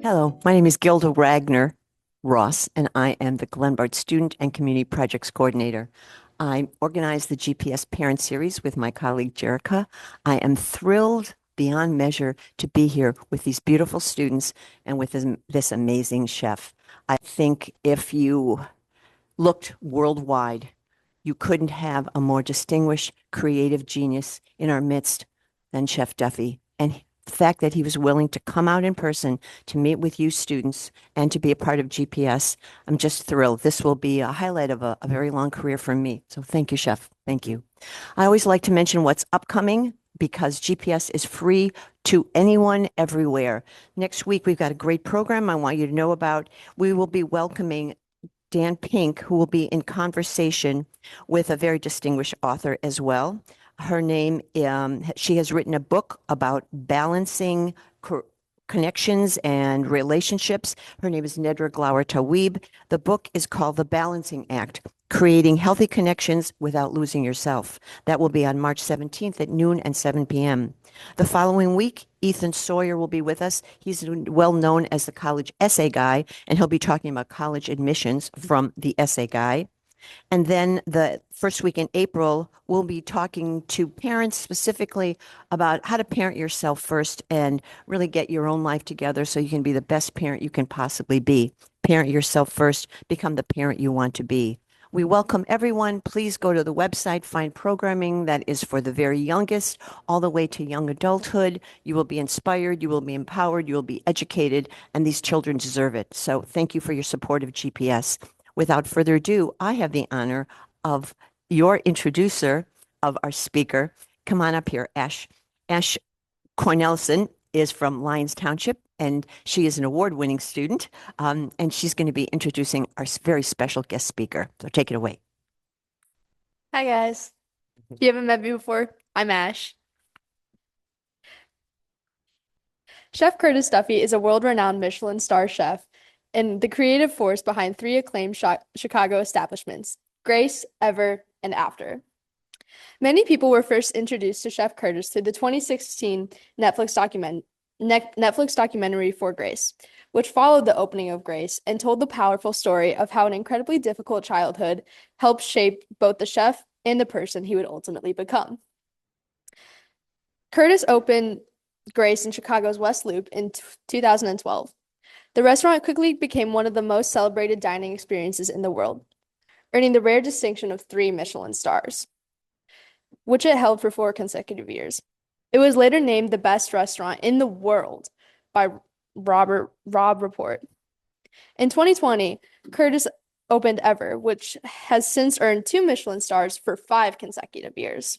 Hello, my name is Gilda Ragnar Ross, and I am the Glenbard Student and Community Projects Coordinator. I organize the GPS Parent Series with my colleague Jerica. I am thrilled beyond measure to be here with these beautiful students and with this amazing chef. I think if you looked worldwide, you couldn't have a more distinguished creative genius in our midst than Chef Duffy. And the fact that he was willing to come out in person to meet with you students and to be a part of GPS, I'm just thrilled. This will be a highlight of a very long career for me. So thank you, Chef. Thank you. I always like to mention what's upcoming because GPS is free to anyone everywhere. Next week, we've got a great program I want you to know about. We will be welcoming Dan Pink, who will be in conversation with a very distinguished author as well. Her name, she has written a book about balancing connections and relationships. Her name is Nedra Glower Tawib. The book is called The Balancing Act, Creating Healthy Connections Without Losing Yourself. That will be on March 17th at noon and 7 p.m. The following week, Ethan Sawyer will be with us. He's well known as the college essay guy, and he'll be talking about college admissions from the essay guy. And then the first week in April, we'll be talking to parents specifically about how to parent yourself first and really get your own life together so you can be the best parent you can possibly be. Parent yourself first, become the parent you want to be. We welcome everyone. Please go to the website, find programming that is for the very youngest, all the way to young adulthood. You will be inspired, you will be empowered, you will be educated, and these children deserve it. So thank you for your support of GPS. Without further ado, I have the honor of your introducer of our speaker. Come on up here, Ash. Ash Cornelison is from Lyons Township, and she is an award-winning student, and she's going to be introducing our very special guest speaker. So take it away. Hi guys. If you haven't met me before, I'm Ash. Chef Curtis Duffy is a world-renowned Michelin-star chef and the creative force behind three acclaimed Chicago establishments, Grace, Ever, and After. Many people were first introduced to Chef Curtis through the 2016 Netflix documentary For Grace, which followed the opening of Grace and told the powerful story of how an incredibly difficult childhood helped shape both the chef and the person he would ultimately become. Curtis opened Grace in Chicago's West Loop in 2012. The restaurant quickly became one of the most celebrated dining experiences in the world, earning the rare distinction of 3 Michelin stars, which it held for 4 consecutive years. It was later named the best restaurant in the world by Rob Report. In 2020, Curtis opened Ever, which has since earned 2 Michelin stars for 5 consecutive years,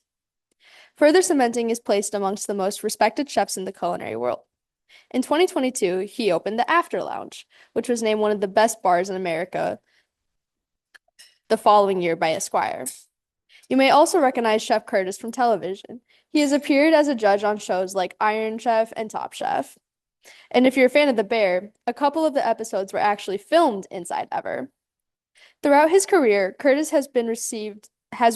further cementing his place amongst the most respected chefs in the culinary world. In 2022, he opened the After Lounge, which was named one of the best bars in America the following year by Esquire. You may also recognize Chef Curtis from television. He has appeared as a judge on shows like Iron Chef and Top Chef. And if you're a fan of The Bear, a couple of the episodes were actually filmed inside Ever. Throughout his career, Curtis has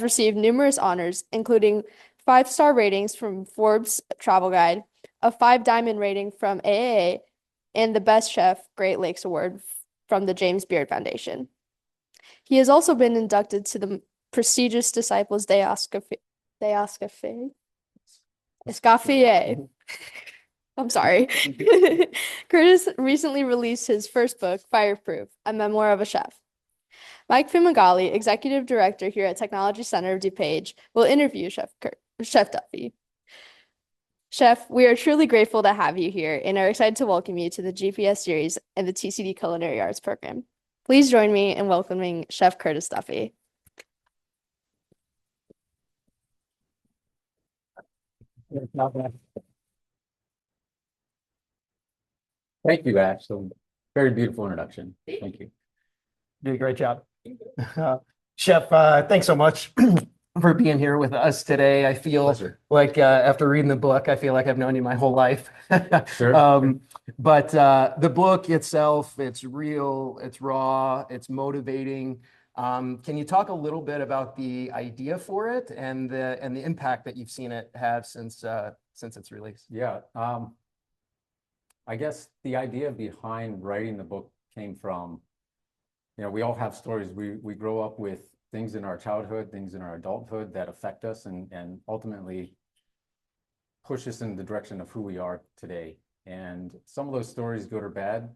received numerous honors, including 5-star ratings from Forbes Travel Guide, a 5-diamond rating from AAA, and the Best Chef Great Lakes Award from the James Beard Foundation. He has also been inducted to the prestigious Disciples Escoffier. I'm sorry. Curtis recently released his first book, Fireproof, a memoir of a chef. Mike Fumagalli, executive director here at Technology Center of DuPage, will interview Chef Duffy. Chef, we are truly grateful to have you here and are excited to welcome you to the GPS series and the TCD Culinary Arts program. Please join me in welcoming Chef Curtis Duffy. Thank you, Ash. So very beautiful introduction. Thank you. Did a great job. Chef, thanks so much for being here with us today. I feel Pleasure. like after reading the book, I feel like I've known you my whole life. Sure. But the book itself, it's real, it's raw, it's motivating. Can you talk a little bit about the idea for it and the impact that you've seen it have since its release? Yeah. I guess the idea behind writing the book came from, we all have stories. We grow up with things in our childhood, things in our adulthood that affect us and ultimately push us in the direction of who we are today. And some of those stories, good or bad,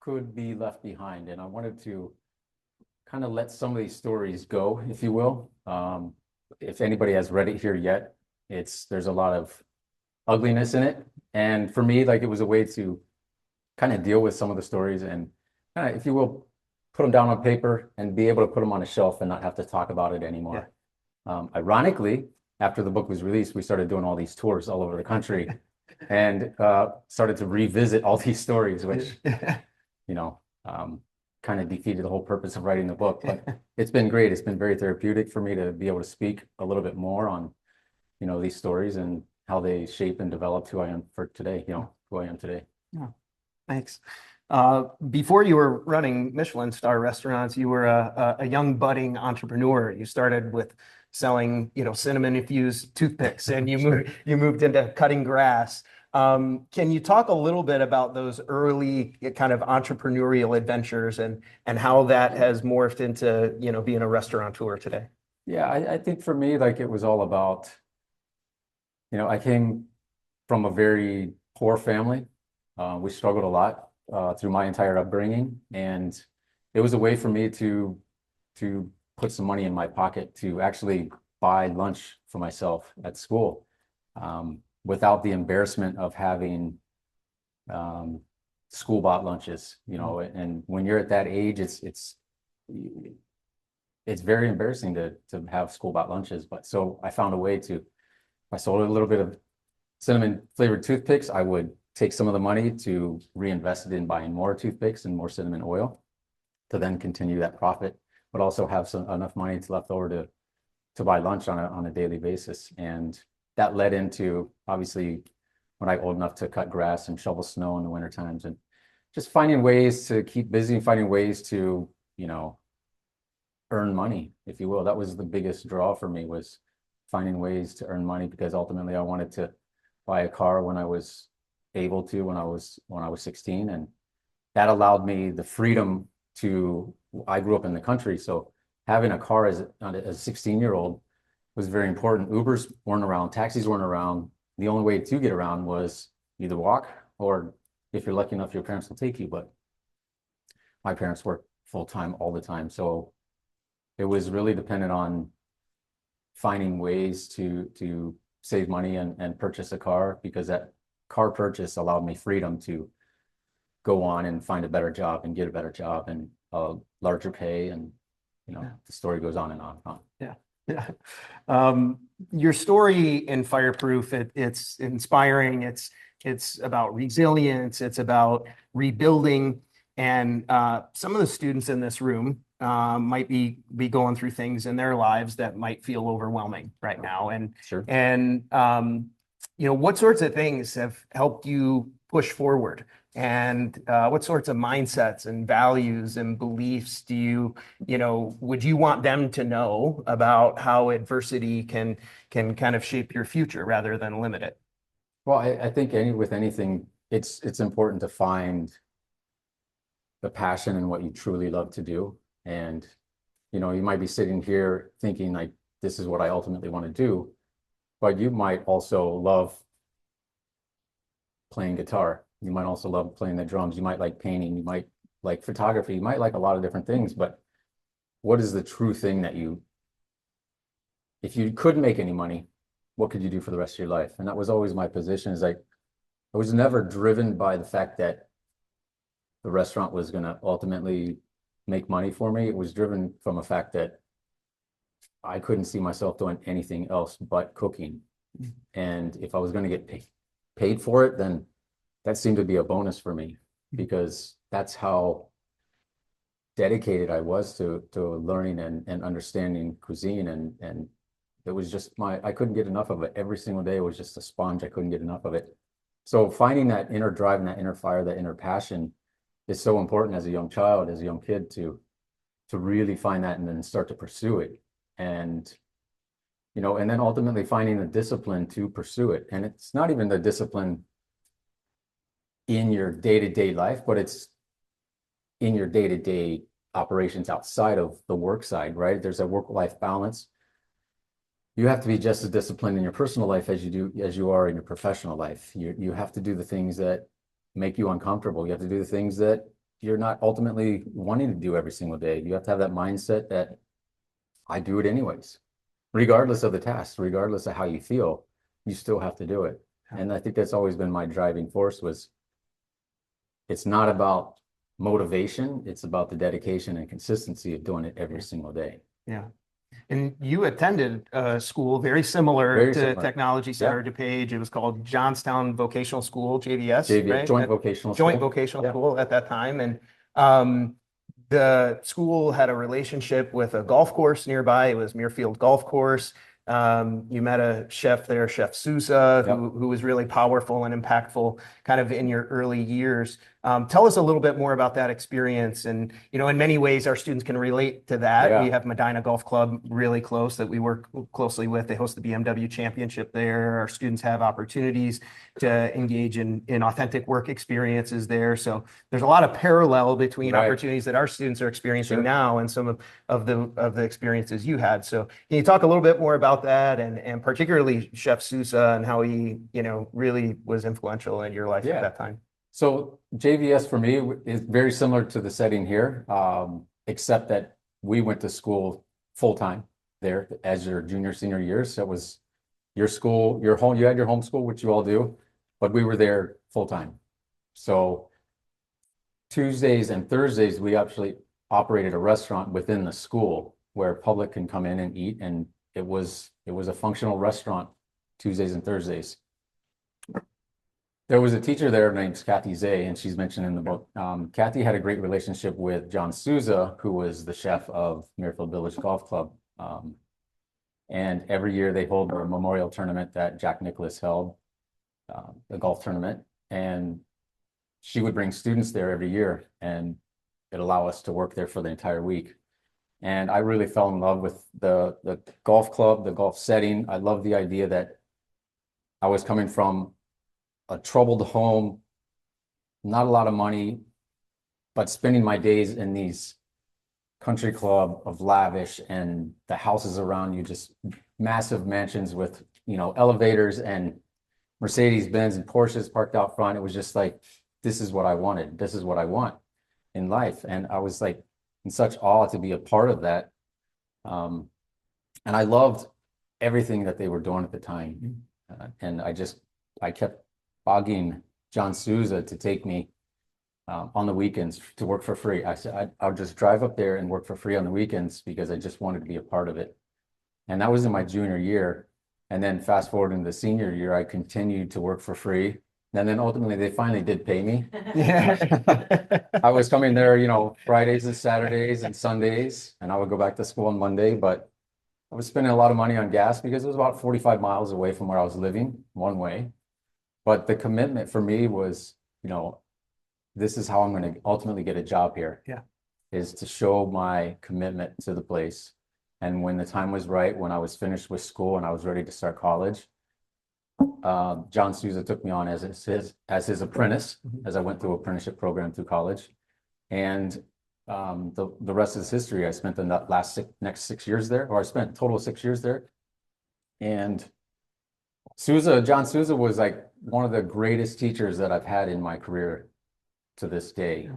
could be left behind. And I wanted to kind of let some of these stories go, if you will. If anybody has read it here yet, there's a lot of ugliness in it. And for me, like, it was a way to kind of deal with some of the stories and kind of, if you will, put them down on paper and be able to put them on a shelf and not have to talk about it anymore. Ironically, after the book was released, we started doing all these tours all over the country and started to revisit all these stories, which, kind of defeated the whole purpose of writing the book. But it's been great. It's been very therapeutic for me to be able to speak a little bit more on, these stories and how they shape and develop who I am for today, who I am today. Yeah. Thanks. Before you were running Michelin-star restaurants, you were a young budding entrepreneur. You started with selling, cinnamon-infused toothpicks, and you moved into cutting grass. Can you talk a little bit about those early kind of entrepreneurial adventures and how that has morphed into, being a restaurateur today? Yeah, I think for me, like, it was all about, I came from a very poor family. We struggled a lot through my entire upbringing, and it was a way for me to put some money in my pocket to actually buy lunch for myself at school, without the embarrassment of having school bought lunches, and when you're at that age, it's very embarrassing to have school bought lunches. But so I found a way to, I sold a little bit of cinnamon flavored toothpicks, I would take some of the money to reinvest it in buying more toothpicks and more cinnamon oil to then continue that profit, but also have enough money left over to buy lunch on a daily basis. And that led into, obviously, when I got old enough to cut grass and shovel snow in the winter times, and just finding ways to keep busy and finding ways to, earn money, if you will. That was the biggest draw for me, was finding ways to earn money, because ultimately I wanted to buy a car when I was able to, when I was 16, and that allowed me the freedom to, I grew up in the country, so having a car as a 16-year-old was very important. Ubers weren't around, taxis weren't around. The only way to get around was either walk, or if you're lucky enough, your parents will take you. But my parents worked full-time all the time, so it was really dependent on finding ways to save money and purchase a car, because that car purchase allowed me freedom to go on and find a better job and get a better job and a larger pay, and the story goes on and on and on. Yeah. Your story in Fireproof, it's inspiring. It's about resilience. It's about rebuilding. And some of the students in this room might be going through things in their lives that might feel overwhelming right now. And Sure. And what sorts of things have helped you push forward? And what sorts of mindsets and values and beliefs would you want them to know about how adversity can kind of shape your future rather than limit it? Well, I think with anything, it's important to find the passion in what you truly love to do. And, you might be sitting here thinking, like, this is what I ultimately want to do, but you might also love playing guitar. You might also love playing the drums. You might like painting. You might like photography. You might like a lot of different things, but what is the true thing that if you couldn't make any money, what could you do for the rest of your life? And that was always my position, is like, I was never driven by the fact that the restaurant was going to ultimately make money for me. It was driven from a fact that I couldn't see myself doing anything else but cooking. And if I was going to get paid for it, then that seemed to be a bonus for me, because that's how dedicated I was to learning and understanding cuisine. And it was just I couldn't get enough of it. Every single day was just a sponge. I couldn't get enough of it. So finding that inner drive and that inner fire, that inner passion is so important as a young child, as a young kid, to really find that and then start to pursue it. And, and then ultimately finding the discipline to pursue it. And it's not even the discipline in your day-to-day life, but it's in your day-to-day operations outside of the work side, right? There's a work-life balance. You have to be just as disciplined in your personal life as you are in your professional life. You have to do the things that make you uncomfortable. You have to do the things that you're not ultimately wanting to do every single day. You have to have that mindset that I do it anyways, regardless of the task, regardless of how you feel, you still have to do it. And I think that's always been my driving force was it's not about motivation, it's about the dedication and consistency of doing it every single day. Yeah. And you attended a school very similar to similar. Technology Center DuPage. It was called Johnstown Vocational School, JVS, right? Joint vocational Joint school. vocational Yeah. school at that time. And the school had a relationship with a golf course nearby. It was Muirfield Golf Course. You met a chef there, Chef Sousa, Yep. who was really powerful and impactful kind of in your early years. Tell us a little bit more about that experience. And, in many ways, our students can relate to that. Yeah. We have Medina Golf Club really close that we work closely with. They host the BMW Championship there. Our students have opportunities to engage in authentic work experiences there. So there's a lot of parallel between Right. opportunities that our students are experiencing Sure. now and some of the experiences you had. So can you talk a little bit more about that and particularly Chef Sousa and how he, really was influential in your life Yeah. at that time? So JVS for me is very similar to the setting here, except that we went to school full-time there as your junior, senior years. So it was your school, your home, you had your home school, which you all do, but we were there full-time. So Tuesdays and Thursdays, we actually operated a restaurant within the school where public can come in and eat. And it was a functional restaurant Tuesdays and Thursdays. There was a teacher there named Kathy Zay, and she's mentioned in the book. Kathy had a great relationship with John Sousa, who was the chef of Muirfield Village Golf Club. And every year they hold a memorial tournament that Jack Nicklaus held, the golf tournament. And she would bring students there every year, and it'd allow us to work there for the entire week. And I really fell in love with the golf club, the golf setting. I love the idea that I was coming from a troubled home, not a lot of money, but spending my days in these country club of lavish and the houses around you, just massive mansions with, elevators and Mercedes-Benz and Porsches parked out front. It was just like, this is what I wanted. This is what I want in life. And I was like in such awe to be a part of that. And I loved everything that they were doing at the time. And I kept bugging John Sousa to take me on the weekends to work for free. I said, I'll just drive up there and work for free on the weekends because I just wanted to be a part of it. And that was in my junior year. And then fast forward into the senior year, I continued to work for free. And then ultimately they finally did pay me. Yeah. I was coming there, Fridays and Saturdays and Sundays, and I would go back to school on Monday, but I was spending a lot of money on gas because it was about 45 miles away from where I was living one way. But the commitment for me was, this is how I'm going to ultimately get a job here. Yeah. Is to show my commitment to the place. And when the time was right, when I was finished with school and I was ready to start college, John Sousa took me on as his apprentice, as I went through an apprenticeship program through college. And the rest is history. I spent the next 6 years there, or I spent a total of 6 years there. And John Sousa was like one of the greatest teachers that I've had in my career to this day.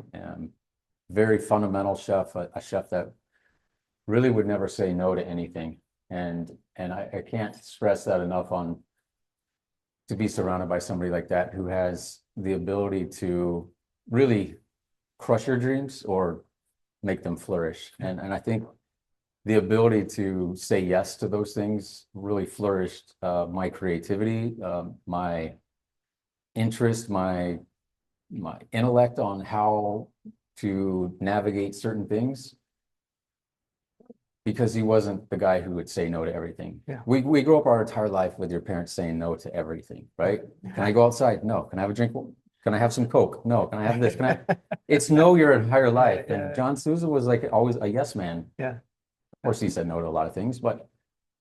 Very fundamental chef, a chef that really would never say no to anything. And I can't stress that enough to be surrounded by somebody like that who has the ability to really crush your dreams or make them flourish. And I think the ability to say yes to those things really flourished my creativity, my interest, my intellect on how to navigate certain things, because he wasn't the guy who would say no to everything. Yeah. We grow up our entire life with your parents saying no to everything, right? Can I go outside? No. Can I have a drink? Can I have some Coke? No. Can I have this? It's no your entire life. Yeah. And John Sousa was like always a yes man. Yeah. Of course, he said no to a lot of things, but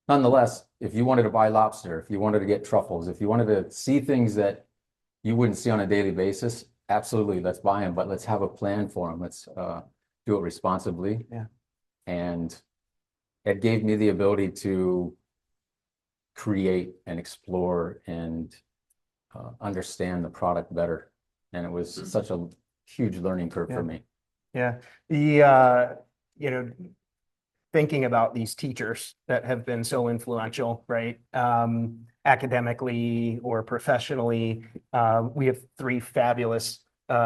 nonetheless, if you wanted to buy lobster, if you wanted to get truffles, if you wanted to see things that you wouldn't see on a daily basis, absolutely, let's buy them, but let's have a plan for them. Let's do it responsibly. Yeah. And it gave me the ability to create and explore and understand the product better. And it was such a huge learning curve for me. Yeah. You know, thinking about these teachers that have been so influential, right? Academically or professionally. We have three fabulous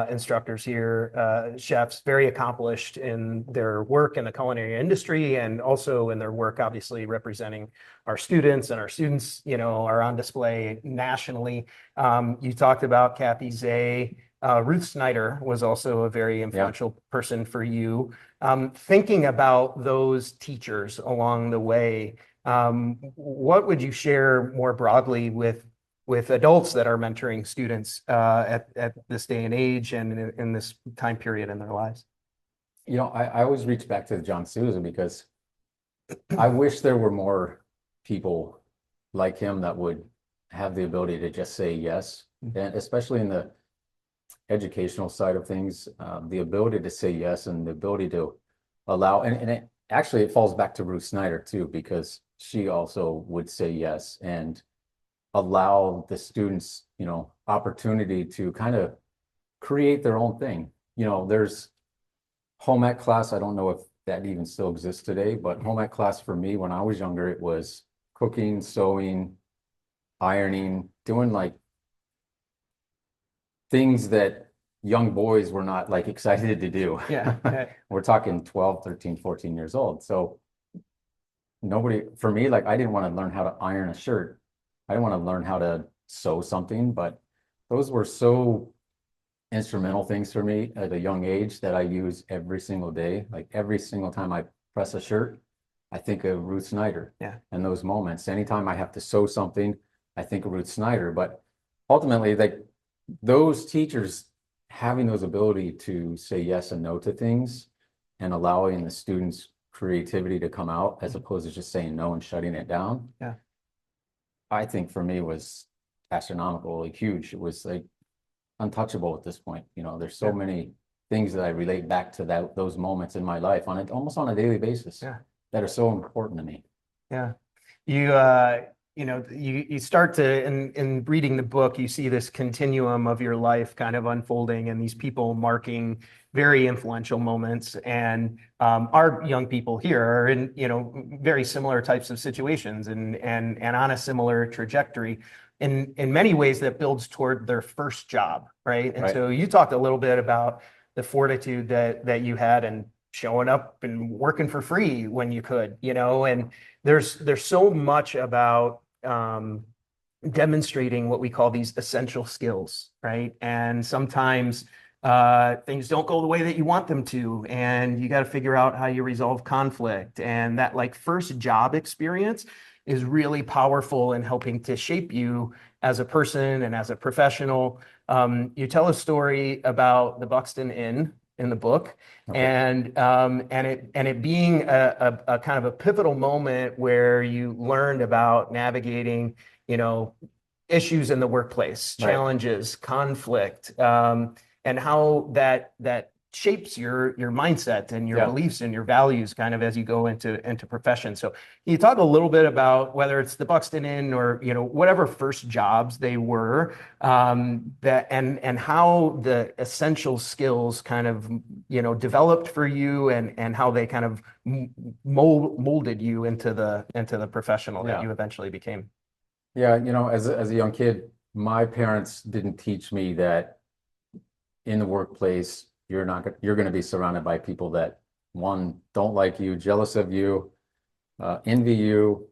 instructors here, chefs, very accomplished in their work in the culinary industry and also in their work, obviously representing our students, and our students, you know, are on display nationally. You talked about Kathy Zay. Ruth Snyder was also a very influential person for you. Thinking about those teachers along the way, what would you share more broadly with adults that are mentoring students at this day and age and in this time period in their lives? You know, I always reach back to John Sousa because I wish there were more people like him that would have the ability to just say yes, and especially in the educational side of things, the ability to say yes and the ability to allow, and it actually it falls back to Ruth Snyder too, because she also would say yes and allow the students, you know, opportunity to kind of create their own thing. You know, there's home ec class. I don't know if that even still exists today, but home ec class for me when I was younger, it was cooking, sewing, ironing, doing like things that young boys were not like excited to do. Yeah. We're talking 12, 13, 14 years old. So nobody, for me, like I didn't want to learn how to iron a shirt. I didn't want to learn how to sew something, but those were so instrumental things for me at a young age that I use every single day. Like every single time I press a shirt, I think of Ruth Snyder. Yeah. And those moments. Anytime I have to sew something, I think of Ruth Snyder. But ultimately, like those teachers having those ability to say yes and no to things and allowing the students' creativity to come out as opposed to just saying no and shutting it down. Yeah. I think for me was astronomically huge. It was like untouchable at this point. You know, there's so many things that I relate back to those moments in my life on it almost on a daily basis that are so important to me. Yeah. You know, you start to, in reading the book, you see this continuum of your life kind of unfolding and these people marking very influential moments. And our young people here are in, you know, very similar types of situations and on a similar trajectory in many ways that builds toward their first job, right? And so you talked a little bit about the fortitude that you had and showing up and working for free when you could, you know, and there's so much about demonstrating what we call these essential skills, right? And sometimes things don't go the way that you want them to, and you got to figure out how you resolve conflict. And that like first job experience is really powerful in helping to shape you as a person and as a professional. You tell a story about the Buxton Inn in the book, and it being a kind of a pivotal moment where you learned about navigating, you know, issues in the workplace, challenges, conflict, and how that shapes your mindset and your beliefs and your values kind of as you go into profession. So you talk a little bit about whether it's the Buxton Inn or, you know, whatever first jobs they were, that and how the essential skills kind of, you know, developed for you and how they kind of molded you into the professional that you eventually became. Yeah, you know, as a young kid, my parents didn't teach me that in the workplace you're going to be surrounded by people that, one, don't like you, jealous of you, envy you,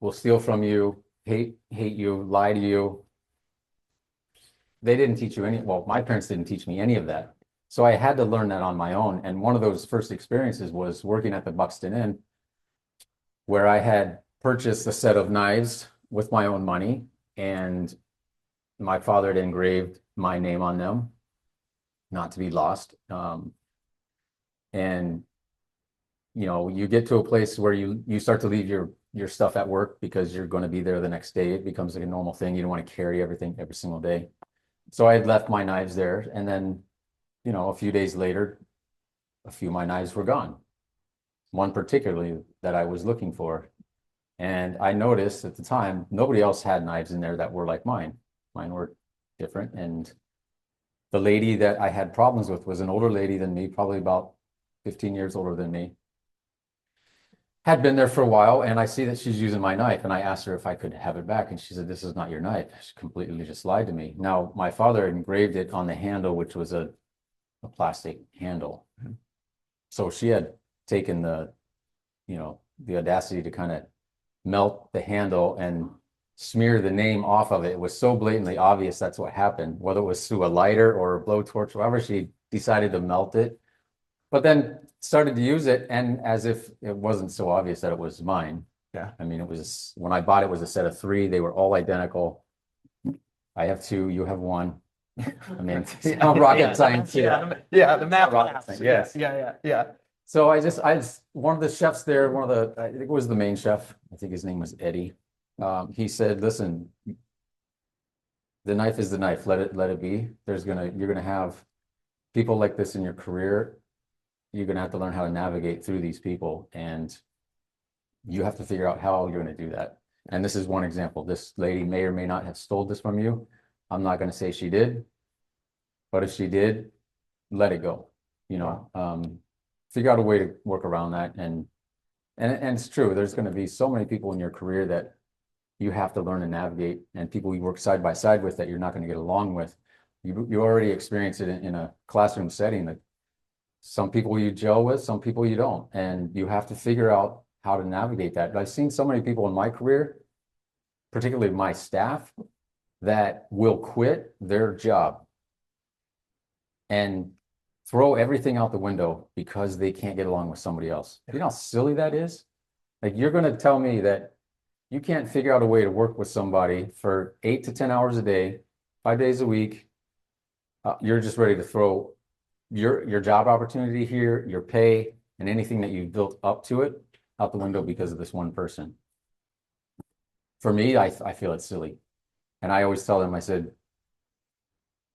will steal from you, hate you, lie to you. They didn't teach you well, my parents didn't teach me any of that. So I had to learn that on my own. And one of those first experiences was working at the Buxton Inn, where I had purchased a set of knives with my own money, and my father had engraved my name on them, not to be lost. And you know, you get to a place where you start to leave your stuff at work because you're going to be there the next day. It becomes like a normal thing. You don't want to carry everything every single day. So I had left my knives there, and then, a few days later, a few of my knives were gone. One particularly that I was looking for. And I noticed at the time, nobody else had knives in there that were like mine. Mine were different. And the lady that I had problems with was an older lady than me, probably about 15 years older than me. Had been there for a while, and I see that she's using my knife, and I asked her if I could have it back, and she said, "This is not your knife." She completely just lied to me. Now, my father engraved it on the handle, which was a plastic handle. So she had taken the audacity to kind of melt the handle and smear the name off of it. It was so blatantly obvious that's what happened, whether it was through a lighter or a blowtorch, however she decided to melt it. But then started to use it, and as if it wasn't so obvious that it was mine. Yeah. I mean, when I bought it, was a set of 3. They were all identical. I have 2, you have 1. I mean, it's not rocket science. Yeah, the map. Rocket science, yes. Yeah. So I just, one of the chefs there, I think it was the main chef, I think his name was Eddie. He said, "Listen, the knife is the knife. Let it be. You're gonna have people like this in your career. You're gonna have to learn how to navigate through these people, and you have to figure out how you're gonna do that." And this is one example. This lady may or may not have stole this from you. I'm not gonna say she did, but if she did, let it go. Figure out a way to work around that, and it's true. There's going to be so many people in your career that you have to learn to navigate, and people you work side by side with that you're not going to get along with. You already experience it in a classroom setting, that some people you gel with, some people you don't, and you have to figure out how to navigate that. But I've seen so many people in my career, particularly my staff, that will quit their job and throw everything out the window because they can't get along with somebody else. You know how silly that is? Like, you're going to tell me that you can't figure out a way to work with somebody for 8 to 10 hours a day, 5 days a week. You're just ready to throw your job opportunity here, your pay, and anything that you've built up to it out the window because of this one person. For me, I feel it's silly. And I always tell them, I said,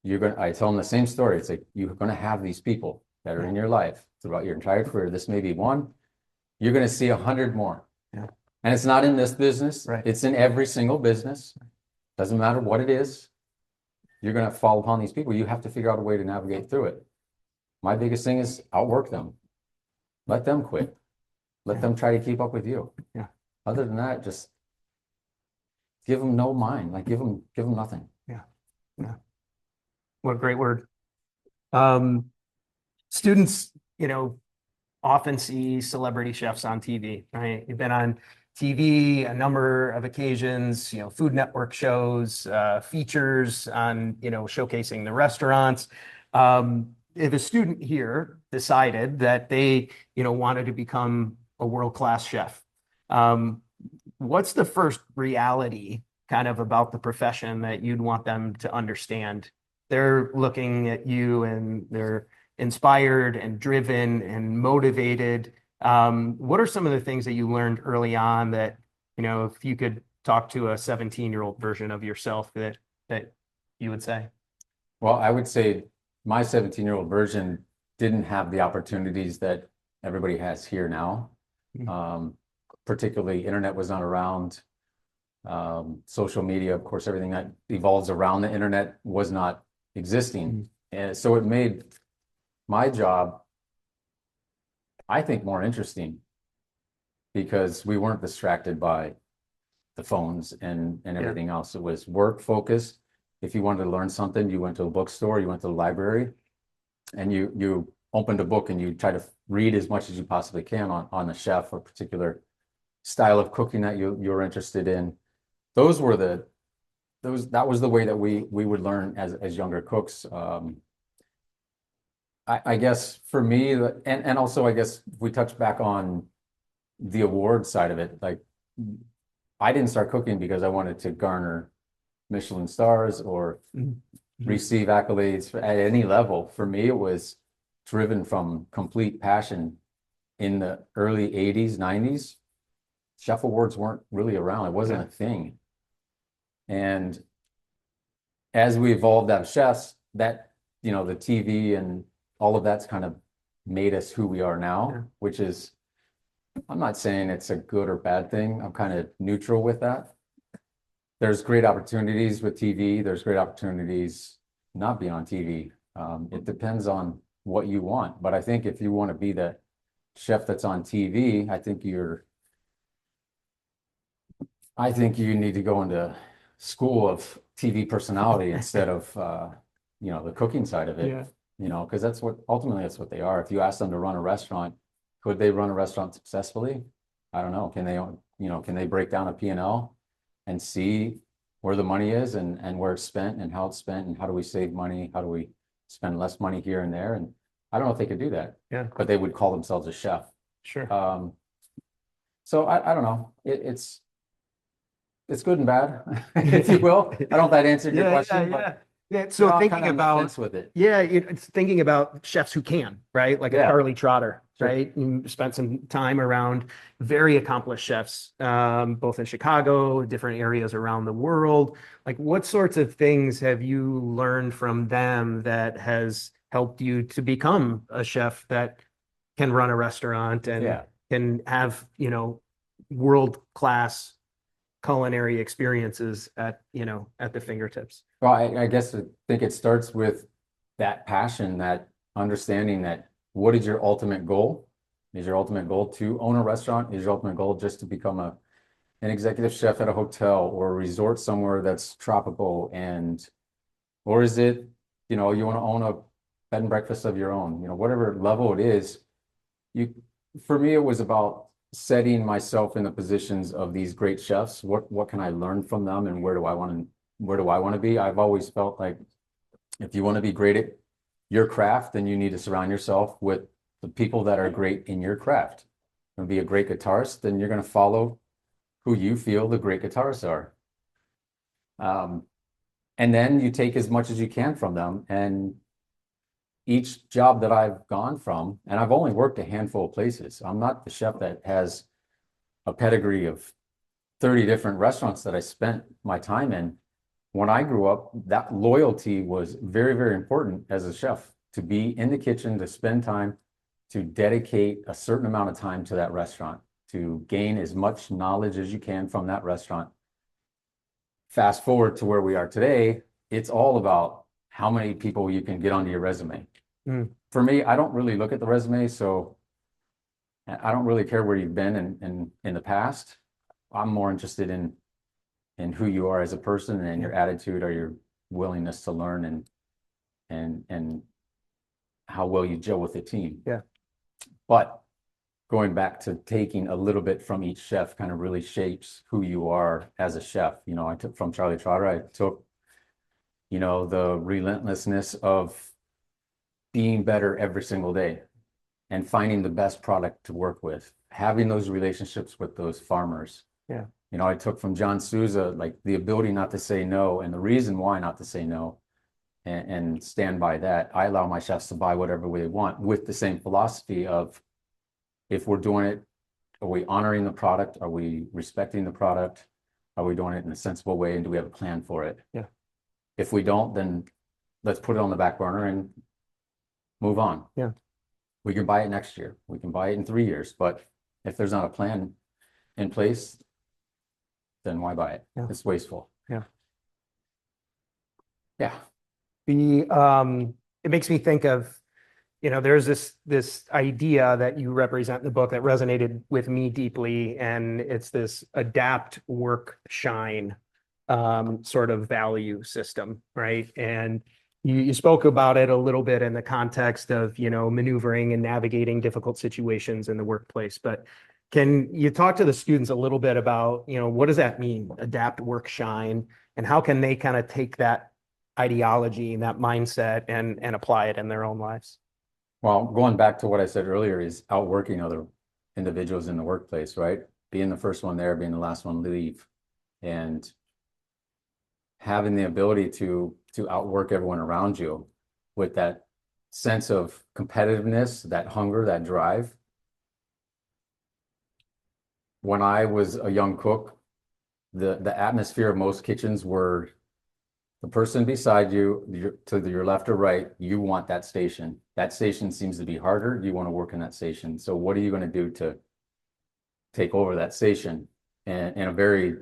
I tell them the same story. It's like, you're going to have these people that are in your life throughout your entire career. This may be one. You're going to see 100 more. Yeah. And it's not in this business. Right. It's in every single business. Doesn't matter what it is. You're going to fall upon these people. You have to figure out a way to navigate through it. My biggest thing is outwork them. Let them quit. Let them try to keep up with you. Yeah. Other than that, just give them no mind. Like, give them nothing. Yeah. What a great word. Students, often see celebrity chefs on TV, right? You've been on TV a number of occasions, Food Network shows, features on, showcasing the restaurants. If a student here decided that they, wanted to become a world-class chef, what's the first reality kind of about the profession that you'd want them to understand? They're looking at you and they're inspired and driven and motivated. What are some of the things that you learned early on that, if you could talk to a 17-year-old version of yourself that you would say? Well, I would say my 17-year-old version didn't have the opportunities that everybody has here now. Particularly, internet was not around. Social media, of course, everything that evolves around the internet was not existing. And so it made my job, I think, more interesting because we weren't distracted by the phones and everything else. It was work focused. If you wanted to learn something, you went to a bookstore, you went to the library, and you opened a book and you try to read as much as you possibly can on a chef or particular style of cooking that you're interested in. That was the way that we would learn as younger cooks. I guess for me, and also I guess if we touch back on the award side of it, like, I didn't start cooking because I wanted to garner Michelin stars or receive accolades at any level. For me, it was driven from complete passion. In the early 80s, 90s, chef awards weren't really around. It wasn't a thing. And as we evolved as chefs, that, the TV and all of that's kind of made us who we are now, Yeah. which is, I'm not saying it's a good or bad thing. I'm kind of neutral with that. There's great opportunities with TV. There's great opportunities not being on TV. It depends on what you want. But I think if you want to be the chef that's on TV, I think you need to go into school of TV personality instead of the cooking side of it. Yeah. Because that's what they are. If you ask them to run a restaurant, could they run a restaurant successfully? I don't know. Can they break down a P&L and see where the money is and where it's spent and how it's spent and how do we save money? How do we spend less money here and there? And I don't know if they could do that. Yeah. But they would call themselves a chef. Sure. So I don't know. It's good and bad, if you will. I don't know if that answered your question, but Yeah. we're So all thinking kind of on the about, fence with it. yeah, it's thinking about chefs who can, right? Like a Yeah. Charlie Trotter, Sure. right? You spent some time around very accomplished chefs, both in Chicago, different areas around the world. Like, what sorts of things have you learned from them that has helped you to become a chef that can run a restaurant and Yeah. can have, world-class culinary experiences at the fingertips? Well, I guess I think it starts with that passion, that understanding that what is your ultimate goal? Is your ultimate goal to own a restaurant? Is your ultimate goal just to become an executive chef at a hotel or a resort somewhere that's tropical or is it, you want to own a bed and breakfast of your own, whatever level it is. For me, it was about setting myself in the positions of these great chefs. What can I learn from them and where do I want to be? I've always felt like if you want to be great at your craft, then you need to surround yourself with the people that are great in your craft. And be a great guitarist, then you're going to follow who you feel the great guitarists are. And then you take as much as you can from them. And each job that I've gone from, and I've only worked a handful of places. I'm not the chef that has a pedigree of 30 different restaurants that I spent my time in. When I grew up, that loyalty was very, very important as a chef, to be in the kitchen, to spend time, to dedicate a certain amount of time to that restaurant, to gain as much knowledge as you can from that restaurant. Fast forward to where we are today, it's all about how many people you can get onto your resume. For me, I don't really look at the resume, so I don't really care where you've been in the past. I'm more interested in who you are as a person and your attitude or your willingness to learn and how well you gel with the team. Yeah. But going back to taking a little bit from each chef kind of really shapes who you are as a chef. I took from Charlie Trotter, I took, the relentlessness of being better every single day and finding the best product to work with, having those relationships with those farmers. Yeah. I took from John Souza, like the ability not to say no and the reason why not to say no and stand by that. I allow my chefs to buy whatever they want with the same philosophy of, if we're doing it, are we honoring the product? Are we respecting the product? Are we doing it in a sensible way? And do we have a plan for it? Yeah. If we don't, then let's put it on the back burner and move on. Yeah. We can buy it next year. We can buy it in 3 years. But if there's not a plan in place, then why buy it? Yeah. It's wasteful. Yeah. Yeah. It makes me think of, there's this idea that you represent in the book that resonated with me deeply, and it's this adapt, work, shine sort of value system, right? And you spoke about it a little bit in the context of, maneuvering and navigating difficult situations in the workplace. But can you talk to the students a little bit about, what does that mean? Adapt, work, shine, and how can they kind of take that ideology and that mindset and apply it in their own lives? Well, going back to what I said earlier is outworking other individuals in the workplace, right? Being the first one there, being the last one to leave, and having the ability to outwork everyone around you with that sense of competitiveness, that hunger, that drive. When I was a young cook, the atmosphere of most kitchens were The person beside you, to your left or right, you want that station. That station seems to be harder. You want to work in that station. So what are you going to do to take over that station? And in a very,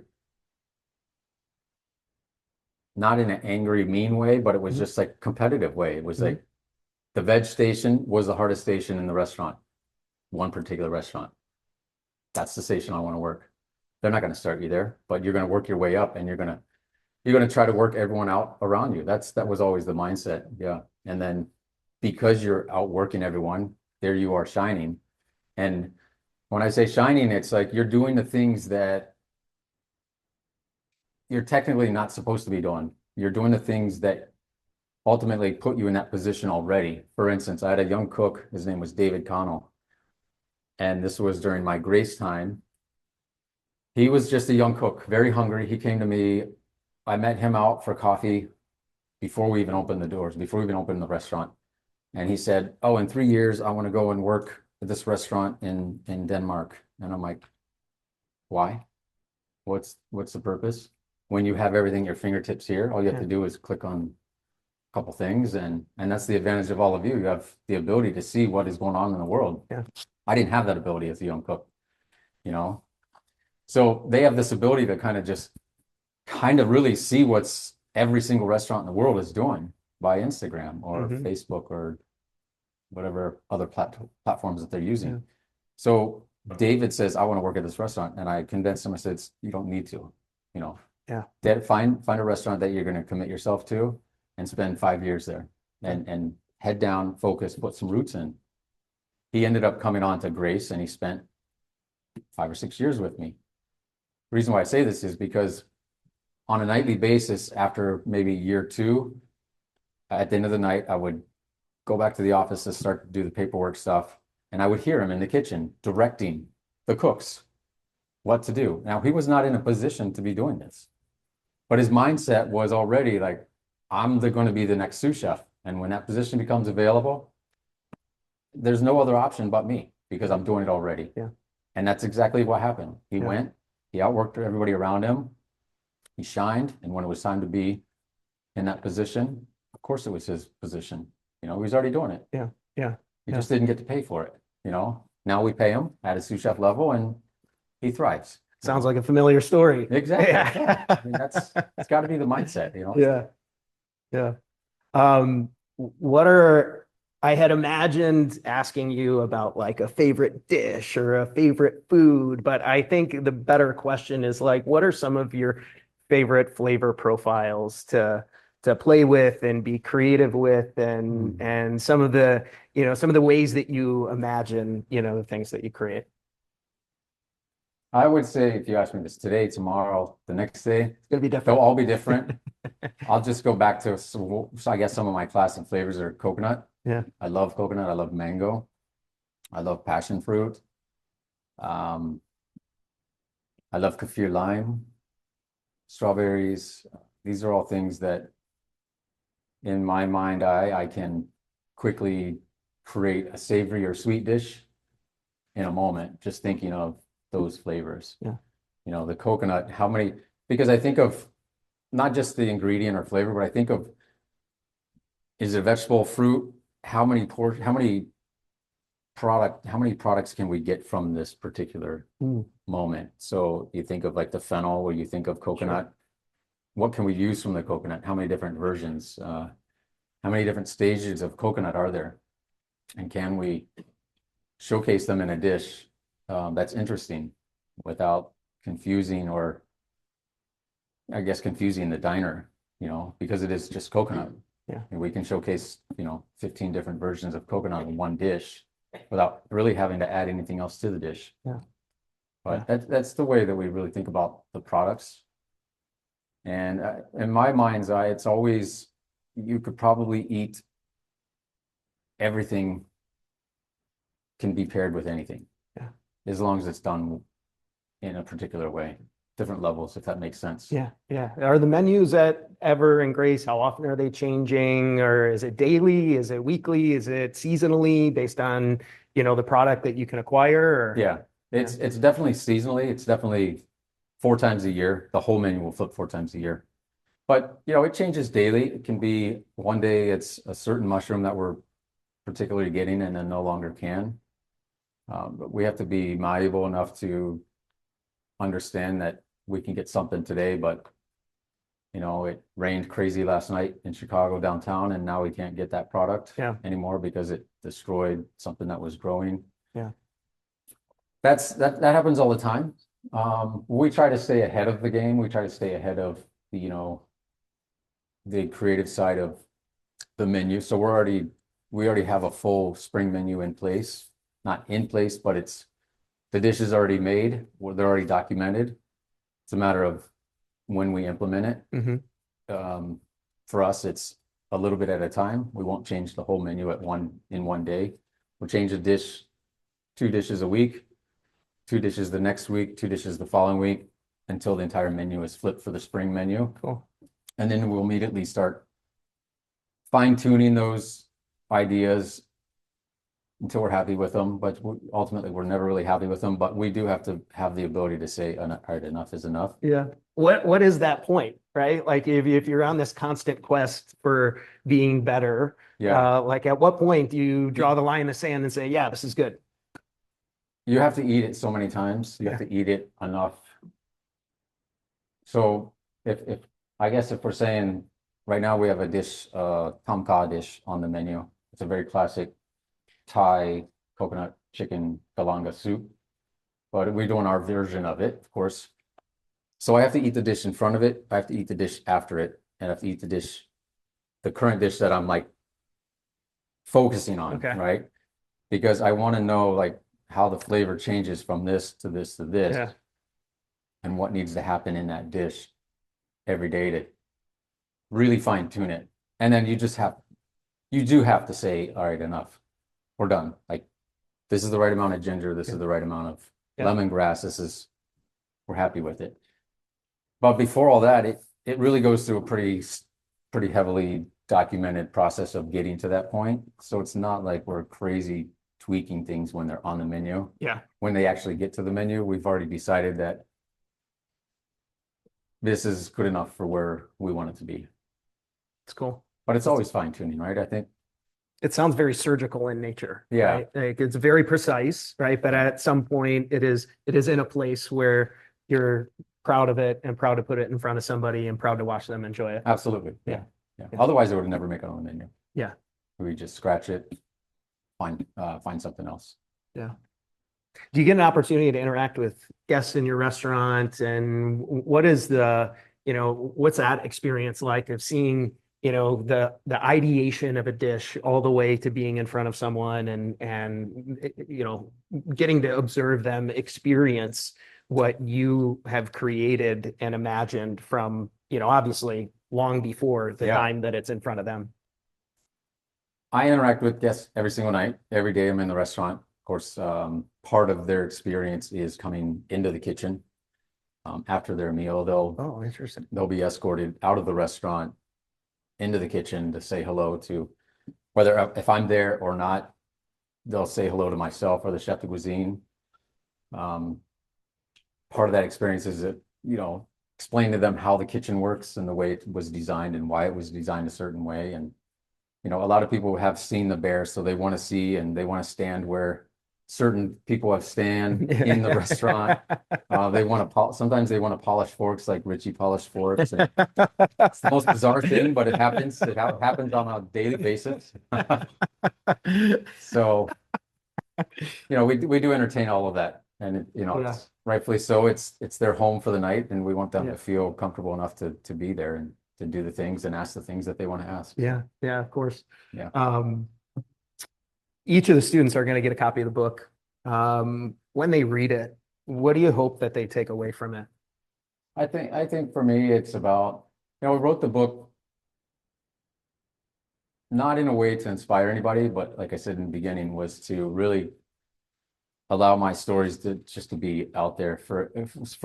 not in an angry, mean way, but it was just like competitive way. It was like the veg station was the hardest station in the restaurant, one particular restaurant. That's the station I want to work. They're not going to start you there, but you're going to work your way up, and you're going to try to work everyone out around you. That was always the mindset. Yeah. And then because you're outworking everyone, there you are shining. And when I say shining, it's like you're doing the things that you're technically not supposed to be doing. You're doing the things that ultimately put you in that position already. For instance, I had a young cook, his name was David Connell, and this was during my grace time. He was just a young cook, very hungry. He came to me. I met him out for coffee before we even opened the doors, before we even opened the restaurant. And he said, "Oh, in 3 years, I want to go and work at this restaurant in Denmark." And I'm like, "Why? What's the purpose? When you have everything at your fingertips here, all you have to do is click on a couple things, and that's the advantage of all of you. You have the ability to see what is going on in the world. Yeah. I didn't have that ability as a young cook, you know. So they have this ability to kind of really see what's every single restaurant in the world is doing by Instagram or Facebook or whatever other platforms that they're using. Yeah. So David says, "I want to work at this restaurant," and I convinced him. I said, "You don't need to, you know. Yeah. Find a restaurant that you're going to commit yourself to and spend 5 years there, and head down, focus, put some roots in." He ended up coming on to Grace, and he spent 5 or 6 years with me. The reason why I say this is because on a nightly basis, after maybe year two, at the end of the night, I would go back to the office to start to do the paperwork stuff, and I would hear him in the kitchen directing the cooks what to do. Now, he was not in a position to be doing this, but his mindset was already like, I'm going to be the next sous chef. And when that position becomes available, there's no other option but me because I'm doing it already. Yeah. And that's exactly what happened. He went, he outworked everybody around him. He shined. And when it was time to be in that position, of course it was his position. You know, he was already doing it. Yeah. Yeah. He just didn't get to pay for it. You know, now we pay him at a sous chef level and he thrives. Sounds like a familiar story. Exactly. Yeah. I mean, it's got to be the mindset, you know? Yeah. Yeah. I had imagined asking you about like a favorite dish or a favorite food, but I think the better question is like, what are some of your favorite flavor profiles to play with and be creative with, and some of the ways that you imagine, the things that you create? I would say if you ask me this today, tomorrow, the next day, It's gonna be different. they'll all be different. I'll just go back to, so I guess some of my classic flavors are coconut. Yeah. I love coconut. I love mango. I love passion fruit. I love kaffir lime, strawberries. These are all things that in my mind, I can quickly create a savory or sweet dish in a moment, just thinking of those flavors. Yeah. You know, the coconut, because I think of not just the ingredient or flavor, but I think of, is it a vegetable, fruit? How many products can we get from this particular moment? So you think of like the fennel, or you think of coconut. Sure. What can we use from the coconut? How many different versions? How many different stages of coconut are there? And can we showcase them in a dish that's interesting without confusing, or I guess confusing the diner, because it is just coconut. Yeah. And we can showcase, 15 different versions of coconut in one dish without really having to add anything else to the dish. Yeah. But that's the way that we really think about the products. And in my mind's eye, it's always, you could probably eat everything, can be paired with anything. Yeah. As long as it's done in a particular way. Different levels, if that makes sense. Yeah. Yeah. Are the menus at Ever and Grace, how often are they changing? Or is it daily? Is it weekly? Is it seasonally based on, the product that you can acquire? Or... Yeah. It's definitely seasonally. It's definitely 4 times a year. The whole menu will flip 4 times a year. But it changes daily. It can be one day it's a certain mushroom that we're particularly getting and then no longer can. But we have to be malleable enough to understand that we can get something today, but it rained crazy last night in Chicago downtown, and now we can't get that product anymore because it destroyed something that was growing. Yeah. That happens all the time. We try to stay ahead of the game. We try to stay ahead of the creative side of the menu. So we already have a full spring menu in place. Not in place, but the dish is already made. They're already documented. It's a matter of when we implement it. Mm-hmm. For us, it's a little bit at a time. We won't change the whole menu in one day. We'll change a dish, 2 dishes a week, 2 dishes the next week, 2 dishes the following week, until the entire menu is flipped for the spring menu. Cool. And then we'll immediately start fine-tuning those ideas until we're happy with them. But ultimately, we're never really happy with them. But we do have to have the ability to say, all right, enough is enough. Yeah. What is that point, right? Like if you're on this constant quest for being better, like at what point do you draw the line in the sand and say, yeah, this is good? You have to eat it so many times. You have to eat it enough. So if I guess if we're saying right now we have a dish, tom kha dish on the menu. It's a very classic Thai coconut chicken galanga soup, but we're doing our version of it, of course. So I have to eat the dish in front of it. I have to eat the dish after it, and I have to eat the current dish that I'm like focusing on, right? Because I want to know like how the flavor changes from this to this to this, and what needs to happen in that dish every day to really fine tune it. And then you do have to say, all right, enough. We're done. Like this is the right amount of ginger. This is the right amount of lemongrass. We're happy with it. But before all that, it really goes through a pretty heavily documented process of getting to that point. So it's not like we're crazy tweaking things when they're on the menu. Yeah. When they actually get to the menu, we've already decided that this is good enough for where we want it to be. It's cool. But it's always fine tuning, right? I think. It sounds very surgical in nature. Yeah. Right? Like it's very precise, right? But at some point it is in a place where you're proud of it and proud to put it in front of somebody and proud to watch them enjoy it. Absolutely. Yeah. Otherwise, it would never make it on the menu. Yeah. We just scratch it, find something else. Yeah. Do you get an opportunity to interact with guests in your restaurant? And what is what's that experience like of seeing, the ideation of a dish all the way to being in front of someone and getting to observe them experience what you have created and imagined from, obviously long before the time that it's in front of them? I interact with guests every single night, every day I'm in the restaurant. Of course, part of their experience is coming into the kitchen after their meal. They'll be escorted out of the restaurant into the kitchen to say hello to, whether if I'm there or not, they'll say hello to myself or the chef de cuisine. Part of that experience is that, explain to them how the kitchen works and the way it was designed and why it was designed a certain way. And, a lot of people have seen the bear, so they want to see and they want to stand where certain people have stand in the restaurant. Sometimes they want to polish forks like Richie polished forks. And it's the most bizarre thing, but it happens. It happens on a daily basis. So, we do entertain all of that. And, it's rightfully so. It's their home for the night, and we want them to feel comfortable enough to be there and to do the things and ask the things that they want to ask. Yeah, of course. Yeah. Each of the students are going to get a copy of the book. When they read it, what do you hope that they take away from it? I think for me, it's about, we wrote the book not in a way to inspire anybody, but like I said in the beginning, was to really allow my stories to be out there for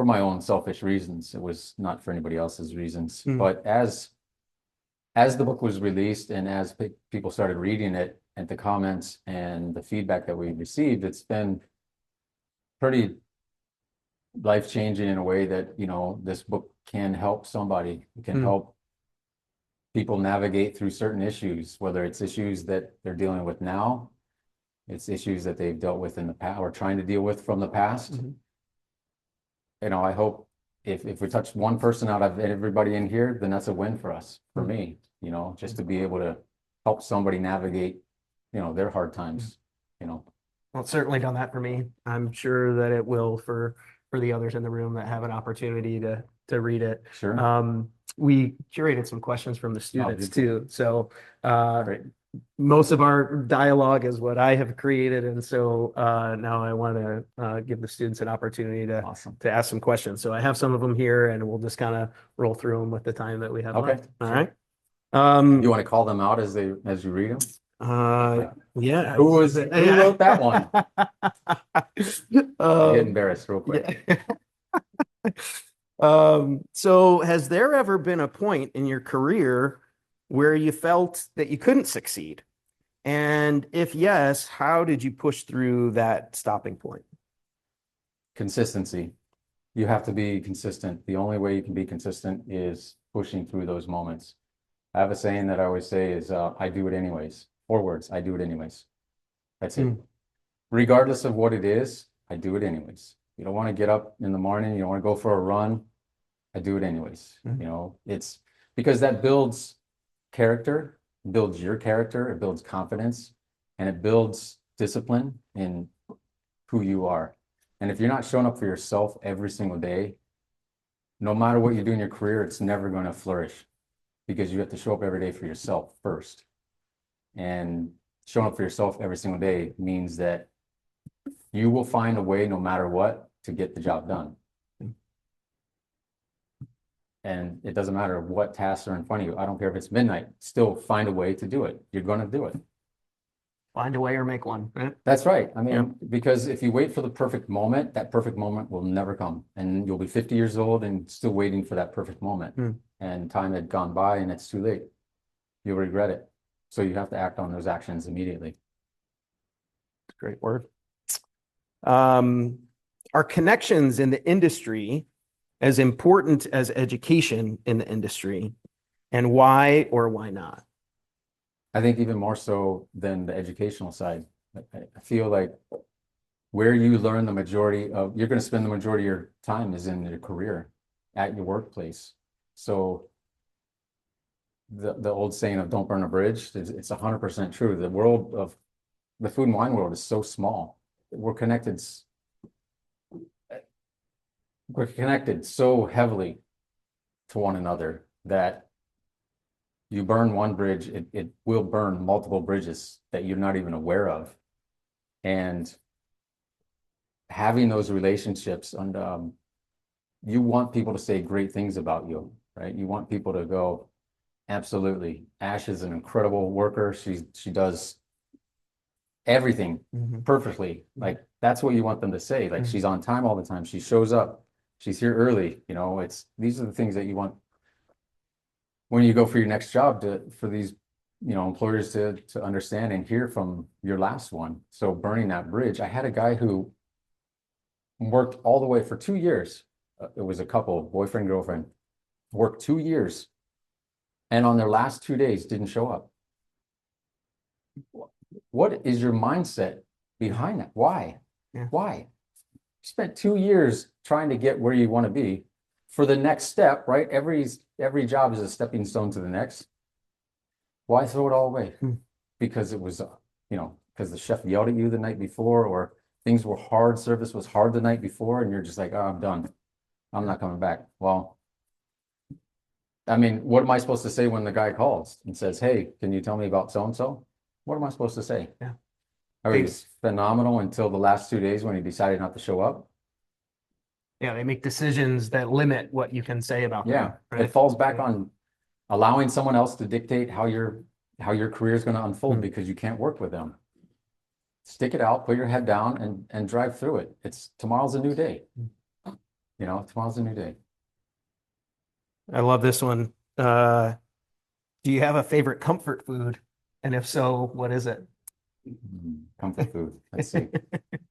my own selfish reasons. It was not for anybody else's reasons. But as the book was released and as people started reading it and the comments and the feedback that we received, it's been pretty life-changing in a way that, this book can help somebody. It can help people navigate through certain issues, whether it's issues that they're dealing with now, it's issues that they've dealt with in the past or trying to deal with from the past. Mhm. You know, I hope if we touch one person out of everybody in here, then that's a win for us, for me, you know, just to be able to help somebody navigate, you know, their hard times, you know. Well, it's certainly done that for me. I'm sure that it will for the others in the room that have an opportunity to read it. Sure. We curated some questions from the students beautiful. too. So Great. most of our dialogue is what I have created, and so now I want to give the students an opportunity Awesome. to ask some questions. So I have some of them here, and we'll just kind of roll through them with the time that we have Okay, left. All sure. right. You want to call them out as you read them? Yeah. Who wrote that one? I get Um, embarrassed real quick. yeah. So has there ever been a point in your career where you felt that you couldn't succeed? And if yes, how did you push through that stopping point? Consistency. You have to be consistent. The only way you can be consistent is pushing through those moments. I have a saying that I always say is, I do it anyways. 4 words, I do it anyways. That's it. Regardless of what it is, I do it anyways. You don't want to get up in the morning, you don't want to go for a run. I do it anyways. You know, it's because that builds character, builds your character, it builds confidence, and it builds discipline in who you are. And if you're not showing up for yourself every single day, no matter what you do in your career, it's never going to flourish because you have to show up every day for yourself first. And showing up for yourself every single day means that you will find a way, no matter what, to get the job done. And it doesn't matter what tasks are in front of you. I don't care if it's midnight, still find a way to do it. You're going to do it. Find a way or make one. Right? That's right. I mean, because if you wait for the perfect moment, that perfect moment will never come. And you'll be 50 years old and still waiting for that perfect moment. And time had gone by and it's too late. You'll regret it. So you have to act on those actions immediately. Great word. Are connections in the industry as important as education in the industry, and why or why not? I think even more so than the educational side. I feel like where you learn the majority of, you're going to spend the majority of your time is in your career, at your workplace. So the old saying of don't burn a bridge, it's 100% true. The world of the food and wine world is so small. We're connected so heavily to one another that you burn one bridge, it will burn multiple bridges that you're not even aware of. And having those relationships, and you want people to say great things about you, right? You want people to go, absolutely, Ash is an incredible worker. She does everything perfectly. Like that's what you want them to say. Like she's on time all the time. She shows up. She's here early. You know, these are the things that you want when you go for your next job for these, you know, employers to understand and hear from your last one. So burning that bridge. I had a guy who worked all the way for 2 years. It was a couple, boyfriend, girlfriend, worked 2 years. And on their last 2 days didn't show up. What is your mindset behind that? Why? Why? You spent 2 years trying to get where you want to be for the next step, right? Every job is a stepping stone to the next. Why throw it all away? Because it was, you know, because the chef yelled at you the night before, or things were hard, service was hard the night before, and you're just like, oh, I'm done. I'm not coming back. Well, I mean, what am I supposed to say when the guy calls and says, hey, can you tell me about so-and-so? What am I supposed to say? Yeah. Oh, he was phenomenal until the last 2 days when he decided not to show up. Yeah, they make decisions that limit what you can say about them. Yeah, Right? it falls back on allowing someone else to dictate how your career is going to unfold because you can't work with them. Stick it out, put your head down and drive through it. Tomorrow's a new day. You know, tomorrow's a new day. I love this one. Do you have a favorite comfort food? And if so, what is it? Comfort food. Let's see.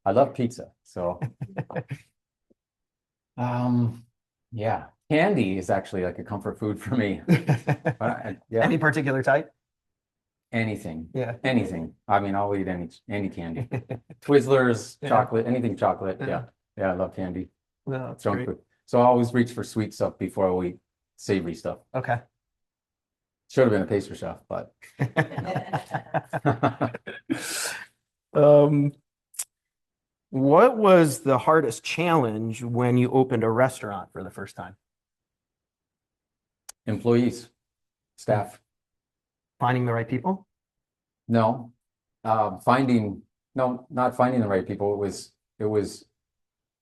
I love pizza. So, yeah, Candy is actually like a comfort food for me. Yeah, Any particular type? anything, Yeah. anything. I mean, I'll eat any candy. Twizzlers, Yeah. chocolate, anything chocolate. Yeah. Yeah, yeah, I love candy. No, that's Junk great. food. So I always reach for sweet stuff before I eat savory stuff. Okay. Should have been a pastry chef, but Um, what was the hardest challenge when you opened a restaurant for the first time? employees, staff, Finding the right people? no, finding, no, not finding the right people. It was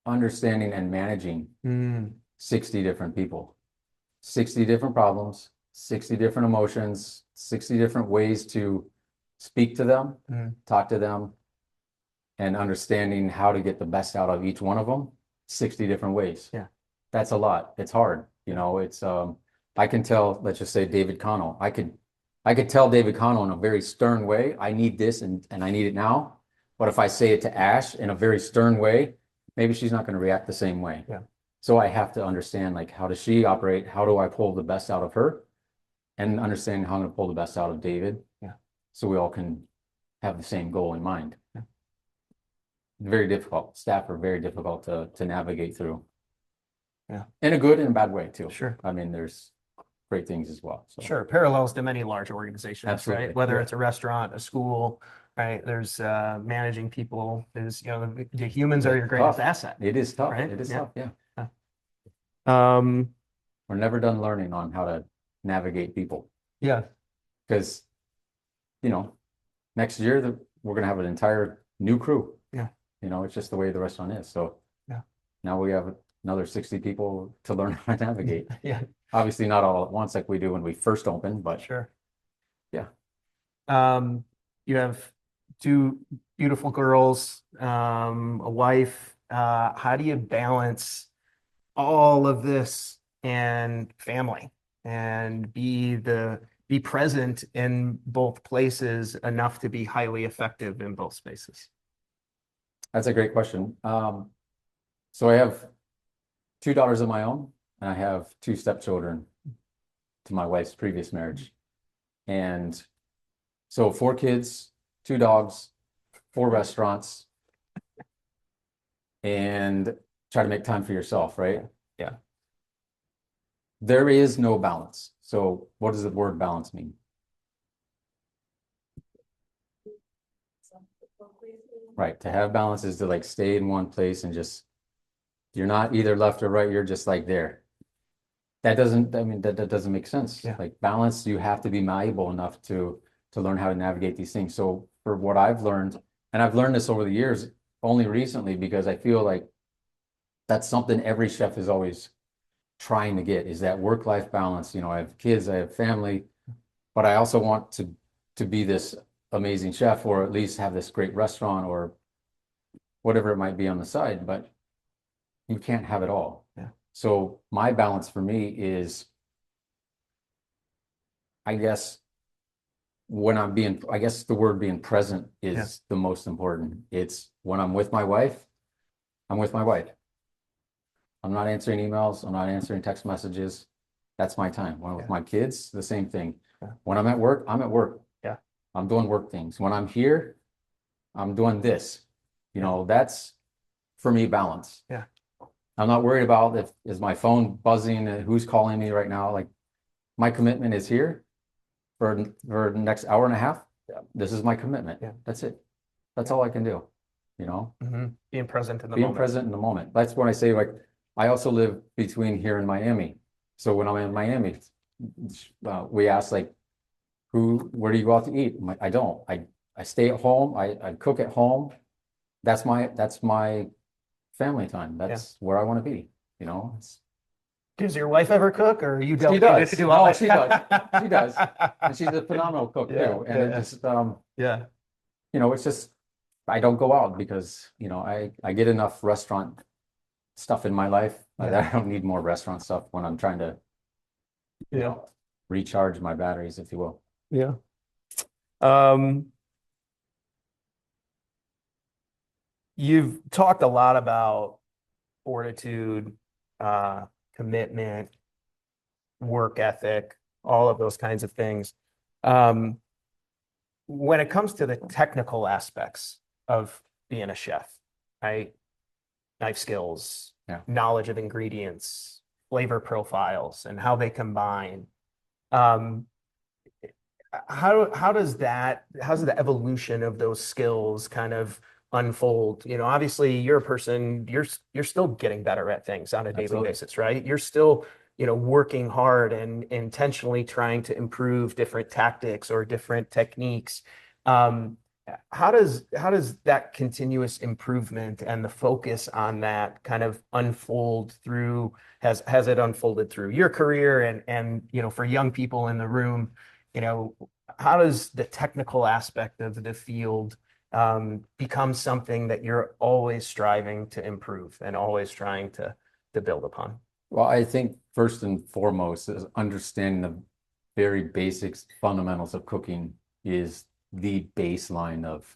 understanding and managing Mm, 60 different people, 60 different problems, 60 different emotions, 60 different ways to speak to them, mm, talk to them, and understanding how to get the best out of each one of them, 60 different ways. Yeah. That's a lot. It's hard. It's I can tell, let's just say David Connell. I could tell David Connell in a very stern way, I need this and I need it now. But if I say it to Ash in a very stern way, maybe she's not going to react the same way. Yeah. So I have to understand, like, how does she operate? How do I pull the best out of her? And understand how I'm going to pull the best out of David. Yeah. So we all can have the same goal in mind. Yeah. Very difficult. Staff are very difficult to navigate through. Yeah. In a good and bad way too. Sure. I mean, there's great things as well. So Sure. Parallels to many large organizations, Absolutely. right? Whether Yeah. it's a restaurant, a school, right? There's managing people. There's, the humans are your greatest Tough. asset. it is tough. Right? It is Yeah. tough. Yeah. Um, We're never done learning on how to navigate people yeah. because, next year we're going to have an entire new crew. Yeah. It's just the way the restaurant is. So Yeah. now we have another 60 people to learn how to navigate. Yeah. Obviously not all at once like we do when we first open, but Sure. Yeah. You have two beautiful girls, a wife. How do you balance all of this and family and be present in both places enough to be highly effective in both spaces? that's a great question. So I have two daughters of my own, and I have two stepchildren to my wife's previous marriage. And so 4 kids, 2 dogs, 4 restaurants, and try to make time for yourself, right? Yeah. There is no balance. So what does the word balance mean? Right. To have balance is to like stay in one place and just, you're not either left or right, you're just like there. That doesn't make sense. Yeah. Like balance, you have to be malleable enough to learn how to navigate these things. So for what I've learned, and I've learned this over the years, only recently, because I feel like that's something every chef is always trying to get, is that work-life balance. I have kids, I have family, but I also want to be this amazing chef, or at least have this great restaurant or whatever it might be on the side, but you can't have it all. Yeah. So my balance for me is, I guess the word being present is the most important. It's when I'm with my wife, I'm with my wife. I'm not answering emails. I'm not answering text messages. That's my time. When I'm with my kids, the same thing. Yeah. When I'm at work, I'm at work. Yeah. I'm doing work things. When I'm here, I'm doing this. That's for me balance. Yeah. I'm not worried about is my phone buzzing and who's calling me right now. Like, my commitment is here for the next hour and a half. This is my commitment. Yeah. That's it. That's all I can do. Being present in the Being moment. present in the moment. That's when I say, like, I also live between here and Miami. So when I'm in Miami, we ask, like, where do you go out to eat? I'm like, I don't. I stay at home. I cook at home. That's my family time. That's where I want to be. Does your wife ever cook, or you don't? She does. Do all No, that? she does. She does. And she's a phenomenal cook too. And it just, Yeah. it's just, I don't go out because, I get enough restaurant stuff in my life. Yeah. That I don't need more restaurant stuff when I'm trying to, recharge my batteries, if you will. Yeah. You've talked a lot about fortitude, commitment, work ethic, all of those kinds of things. Um, when it comes to the technical aspects of being a chef, right? Knife skills, Yeah. knowledge of ingredients, flavor profiles, and how they combine. Um, how's the evolution of those skills kind of unfold? Obviously you're a person, you're still getting better at things on a daily Absolutely. basis, right? You're still, working hard and intentionally trying to improve different tactics or different techniques. Um, how does that continuous improvement and the focus on that kind of unfold through, has it unfolded through your career and for young people in the room, you know, how does the technical aspect of the field become something that you're always striving to improve and always trying to build upon? Well, I think first and foremost is understanding the very basics, fundamentals of cooking is the baseline of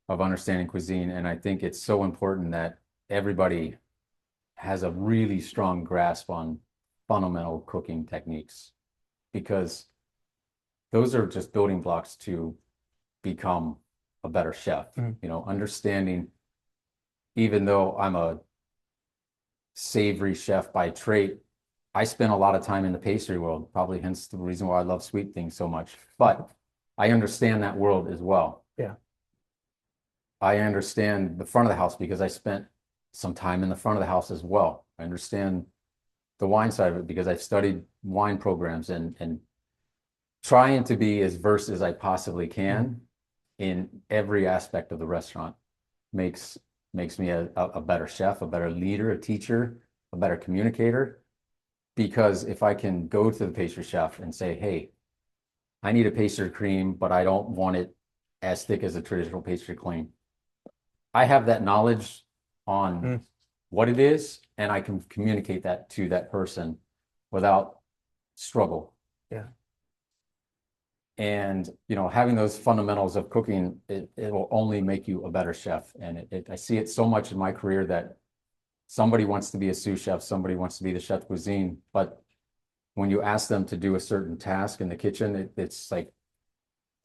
understanding cuisine. And I think it's so important that everybody has a really strong grasp on fundamental cooking techniques, because those are just building blocks to become a better chef. Understanding, even though I'm a savory chef by trait, I spent a lot of time in the pastry world, probably hence the reason why I love sweet things so much. But I understand that world as well. Yeah. I understand the front of the house because I spent some time in the front of the house as well. I understand the wine side of it because I've studied wine programs and trying to be as versed as I possibly can in every aspect of the restaurant makes me a better chef, a better leader, a teacher, a better communicator. Because if I can go to the pastry chef and say, hey, I need a pastry cream, but I don't want it as thick as a traditional pastry cream, I have that knowledge on what it is, and I can communicate that to that person without struggle. Yeah. And having those fundamentals of cooking, it will only make you a better chef. And I see it so much in my career that somebody wants to be a sous chef, somebody wants to be the chef de cuisine, but when you ask them to do a certain task in the kitchen, it's like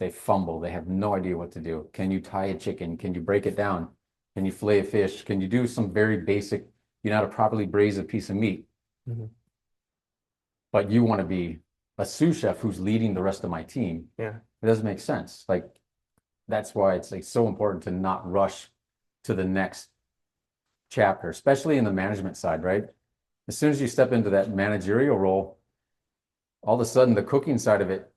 they fumble. They have no idea what to do. Can you tie a chicken? Can you break it down? Can you fillet a fish? Can you do some very basic, how to properly braise a piece of meat? But you want to be a sous chef who's leading the rest of my team. Yeah. It doesn't make sense. Like, that's why it's like so important to not rush to the next chapter, especially in the management side, right? As soon as you step into that managerial role, all of a sudden the cooking side of it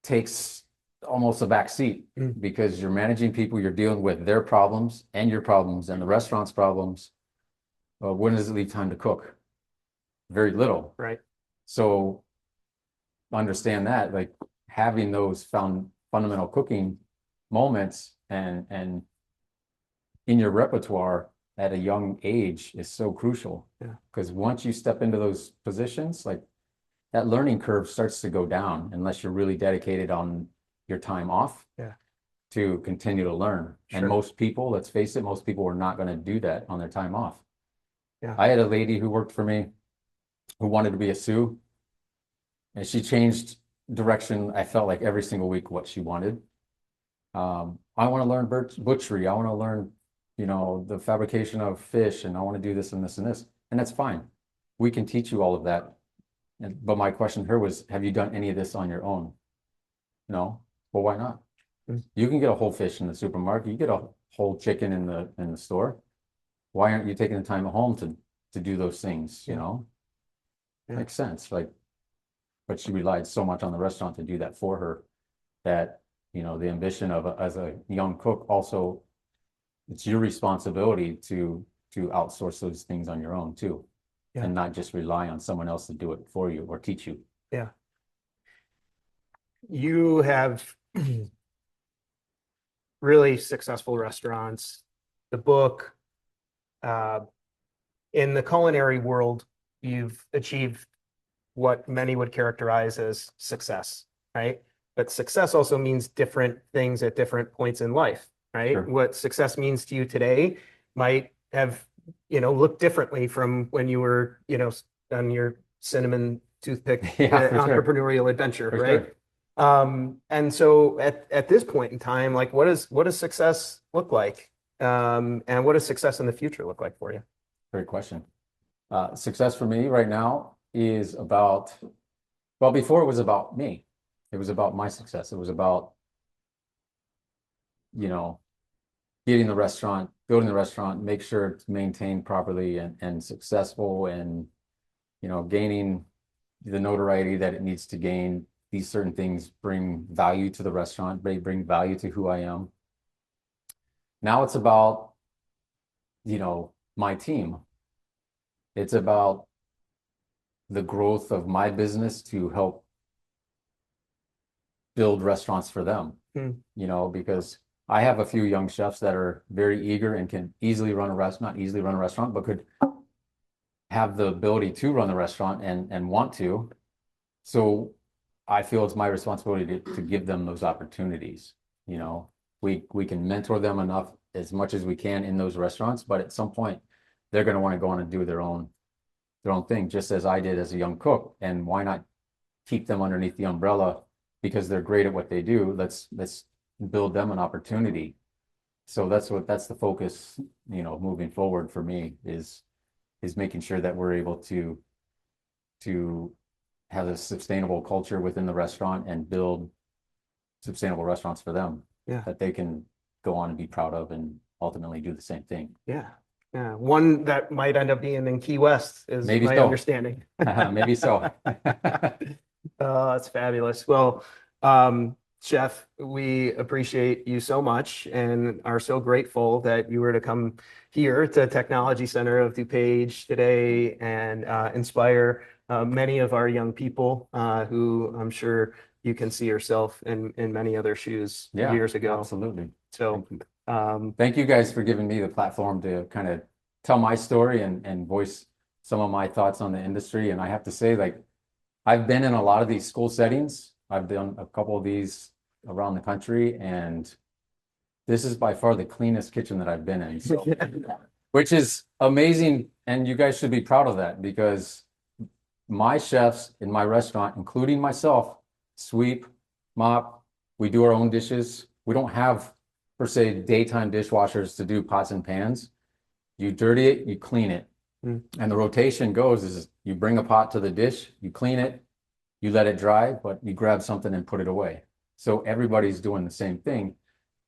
takes almost a back seat because you're managing people, you're dealing with their problems and your problems and the restaurant's problems. When does it leave time to cook? Very little. Right. So understand that, like, having those fundamental cooking moments and in your repertoire at a young age is so crucial. Yeah. Because once you step into those positions, like, that learning curve starts to go down unless you're really dedicated on your time off to continue to learn. Sure. And most people, let's face it, most people are not going to do that on their time off. Yeah. I had a lady who worked for me who wanted to be a sous, and she changed direction, I felt like, every single week what she wanted. I want to learn butchery. I want to learn, the fabrication of fish, and I want to do this and this and this. And that's fine. We can teach you all of that. But my question to her was, have you done any of this on your own? No. Well, why not? You can get a whole fish in the supermarket. You get a whole chicken in the store. Why aren't you taking the time at home to do those things? Yeah. Makes sense. Like, but she relied so much on the restaurant to do that for her that, the ambition as a young cook, also, it's your responsibility to outsource those things on your own too. Yeah. And not just rely on someone else to do it for you or teach you. Yeah. You have really successful restaurants. The book, in the culinary world, you've achieved what many would characterize as success, right? But success also means different things at different points in life, right? Sure. What success means to you today might have, looked differently from when you were, on your cinnamon toothpick Yeah, for sure. entrepreneurial adventure, For right? sure. And so at this point in time, like what does success look like? And what does success in the future look like for you? Great question. Success for me right now is about, well, before it was about me. It was about my success. It was about, you know, getting the restaurant, building the restaurant, make sure it's maintained properly and successful and, gaining the notoriety that it needs to gain. These certain things bring value to the restaurant. They bring value to who I am. Now it's about, my team. It's about the growth of my business to help build restaurants for them, because I have a few young chefs that are very eager and can easily run a restaurant, not easily run a restaurant, but could have the ability to run the restaurant and want to. So I feel it's my responsibility to give them those opportunities. We can mentor them enough as much as we can in those restaurants, but at some point they're going to want to go on and do their own thing, just as I did as a young cook. And why not keep them underneath the umbrella because they're great at what they do? Let's build them an opportunity. So that's the focus, moving forward for me is making sure that we're able to have a sustainable culture within the restaurant and build sustainable restaurants for them that they can go on and be proud of and ultimately do the same thing. Yeah. Yeah. One that might end up being in Key West is Maybe my so. understanding. Maybe so. That's fabulous. Well, Chef, we appreciate you so much and are so grateful that you were to come here to Technology Center of DuPage today and inspire many of our young people who I'm sure you can see yourself in many other shoes years ago. Absolutely. So thank you guys for giving me the platform to kind of tell my story and voice some of my thoughts on the industry. And I have to say, like, I've been in a lot of these school settings. I've done a couple of these around the country, and this is by far the cleanest kitchen that I've been in. So, which is amazing, and you guys should be proud of that because my chefs in my restaurant, including myself, sweep, mop, we do our own dishes. We don't have, per se, daytime dishwashers to do pots and pans. You dirty it, you clean it. And the rotation goes is you bring a pot to the dish, you clean it, you let it dry, but you grab something and put it away. So everybody's doing the same thing,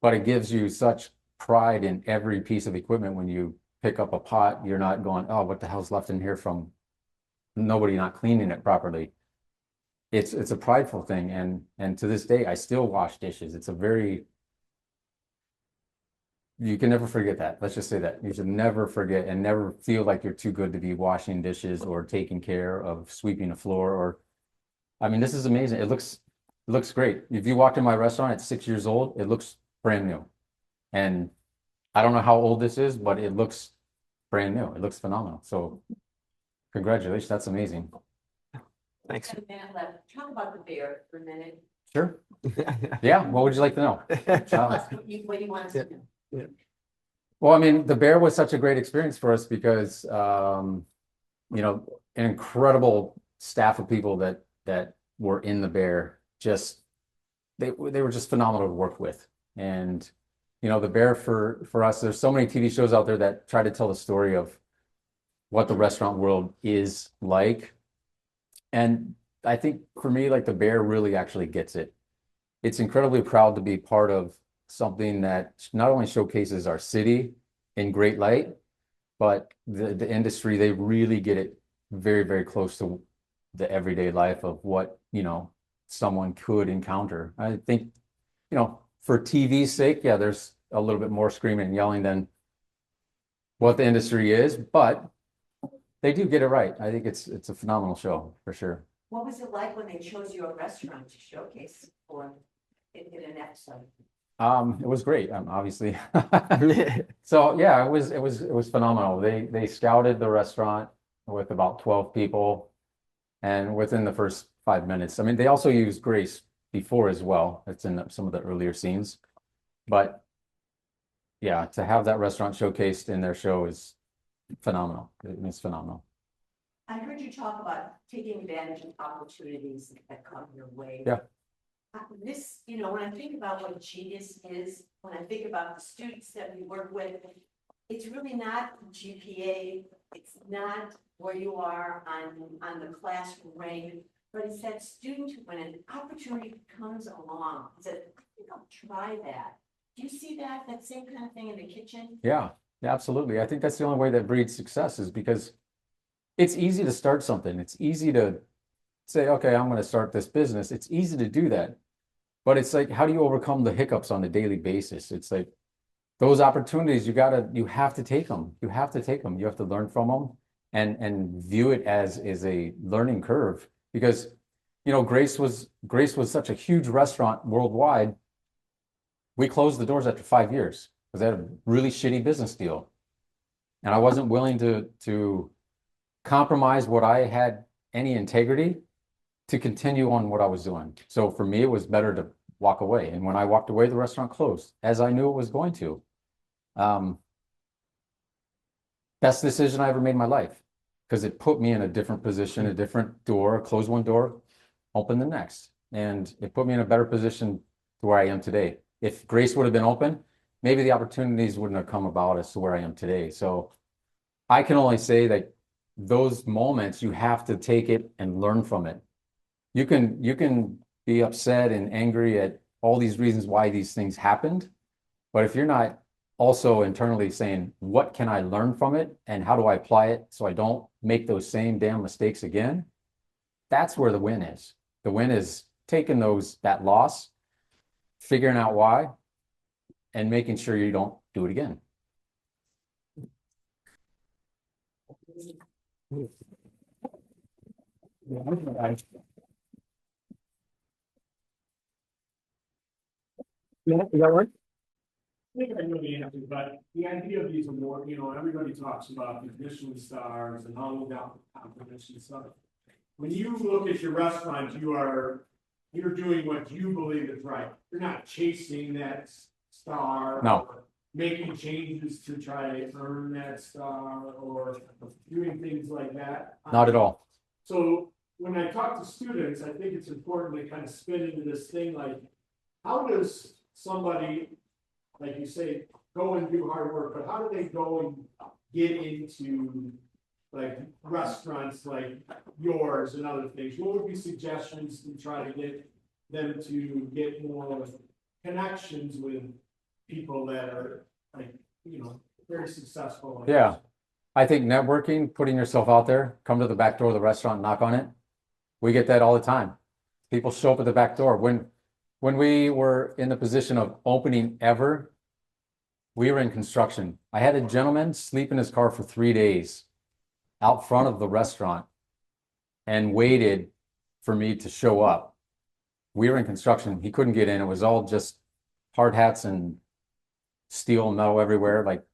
but it gives you such pride in every piece of equipment. When you pick up a pot, you're not going, oh, what the hell's left in here from nobody not cleaning it properly. It's a prideful thing. And to this day, I still wash dishes. It's a very, you can never forget that. Let's just say that. You should never forget and never feel like you're too good to be washing dishes or taking care of sweeping a floor. Or, I mean, this is amazing. It looks great. If you walked in my restaurant at 6 years old, it looks brand new. And I don't know how old this is, but it looks brand new. It looks phenomenal. So congratulations. That's amazing. Thanks. Got a minute left. Talk about the beer for a minute. Sure. Yeah. What would you like to know? What you want us to know. Yeah. Well, I mean, the bear was such a great experience for us because, an incredible staff of people that were in the bear, they were just phenomenal to work with. And, the bear for us, there's so many TV shows out there that try to tell the story of what the restaurant world is like. And I think for me, like, the bear really actually gets it. It's incredibly proud to be part of something that not only showcases our city in great light, but the industry. They really get it very, very close to the everyday life of what, someone could encounter. I think, for TV's sake, yeah, there's a little bit more screaming and yelling than what the industry is, but they do get it right. I think it's a phenomenal show for sure. What was it like when they chose your restaurant to showcase for in an episode? It was great, obviously. So yeah, it was phenomenal. They scouted the restaurant with about 12 people, and within the first 5 minutes, I mean, they also used Grace before as well. It's in some of the earlier scenes, but yeah, to have that restaurant showcased in their show is phenomenal. It's phenomenal. I heard you talk about taking advantage of opportunities that come your way. Yeah. This, you know, when I think about what Genius is, when I think about the students that we work with, it's really not GPA, it's not where you are on the classroom rank, but it's that student when an opportunity comes along, that I think I'll try that. Do you see that same kind of thing in the kitchen? Yeah, absolutely. I think that's the only way that breeds success is because it's easy to start something. It's easy to say, okay, I'm going to start this business. It's easy to do that. But it's like, how do you overcome the hiccups on a daily basis? It's like those opportunities, you have to take them. You have to take them. You have to learn from them and view it as a learning curve. Because, you know, Grace was such a huge restaurant worldwide. We closed the doors after 5 years because they had a really shitty business deal. And I wasn't willing to compromise what I had any integrity to continue on what I was doing. So for me, it was better to walk away. And when I walked away, the restaurant closed, as I knew it was going to. Best decision I ever made in my life because it put me in a different position, a different door, close one door, open the next. And it put me in a better position to where I am today. If Grace would have been open, maybe the opportunities wouldn't have come about as to where I am today. So I can only say that those moments, you have to take it and learn from it. You can be upset and angry at all these reasons why these things happened, but if you're not also internally saying, what can I learn from it and how do I apply it so I don't make those same damn mistakes again? That's where the win is. The win is taking that loss, figuring out why, and making sure you don't do it again. Yeah, you got one? I think I know the answer, but the idea of these awards, you know, everybody talks about the Michelin stars and all of that compliments and stuff. When you look at your restaurant, you're doing what you believe is right. You're not chasing that star. No. Or making changes to try to earn that star or doing things like that. Not at all. So when I talk to students, I think it's important to kind of spin into this thing like, how does somebody, like you say, go and do hard work, but how do they go and get into like restaurants like yours and other things? What would be suggestions to try to get them to get more connections with people that are like, you know, very successful? Like Yeah. this? I think networking, putting yourself out there, come to the back door of the restaurant, knock on it. We get that all the time. People show up at the back door. When we were in the position of opening ever, we were in construction. I had a gentleman sleep in his car for 3 days out front of the restaurant and waited for me to show up. We were in construction. He couldn't get in. It was all just hard hats and steel and metal everywhere. Like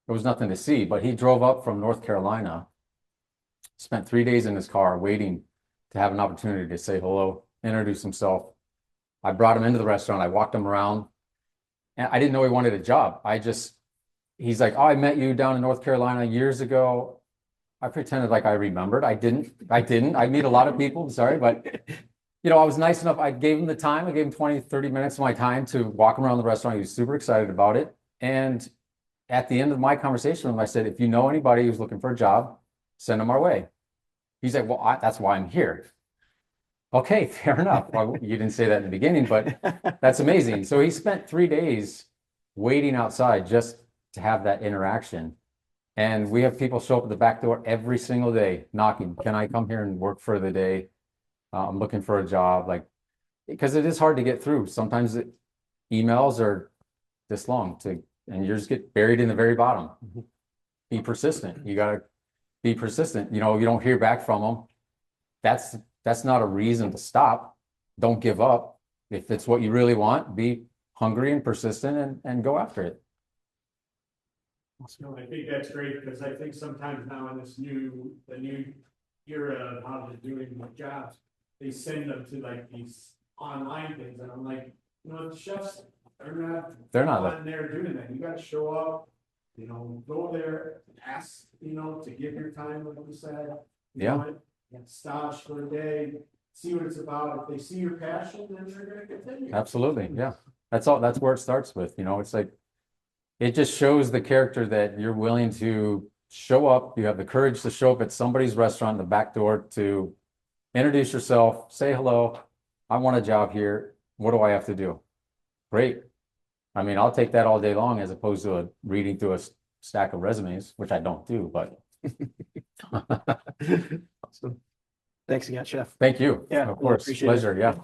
there was nothing to see, but he drove up from North Carolina, spent 3 days in his car waiting to have an opportunity to say hello, introduce himself. I brought him into the restaurant. I walked him around and I didn't know he wanted a job. He's like, oh, I met you down in North Carolina years ago. I pretended like I remembered. I didn't. I meet a lot of people, sorry, but you know, I was nice enough. I gave him the time. I gave him 20, 30 minutes of my time to walk him around the restaurant. He was super excited about it. And at the end of my conversation with him, I said, if you know anybody who's looking for a job, send them our way. He's like, well, that's why I'm here. Okay, fair enough. Well, you didn't say that in the beginning, but that's amazing. So he spent 3 days waiting outside just to have that interaction. And we have people show up at the back door every single day knocking. Can I come here and work for the day? I'm looking for a job. Like, because it is hard to get through. Sometimes emails are this long and you just get buried in the very bottom. Be persistent. You got to be persistent. You know, you don't hear back from them. That's not a reason to stop. Don't give up. If it's what you really want, be hungry and persistent and go after it. No, I think that's great because I think sometimes now in the new era of how they're doing their jobs, they send them to like these online things, and I'm like, you know, the chefs are not on there doing that. You got to show up, you know, go there, ask, you know, to give your time, like you said, You Yeah. know it? Stage for a day, see what it's about. If they see your passion, then they're gonna continue. Absolutely, yeah. That's all, that's where it starts with, you know, it's like, it just shows the character that you're willing to show up, you have the courage to show up at somebody's restaurant in the back door to introduce yourself, say hello, I want a job here, what do I have to do? Great. I mean, I'll take that all day long as opposed to reading through a stack of resumes, which I don't do, but Awesome. Thanks again, Chef. thank you. Yeah, Of really course, appreciate it. pleasure, yeah.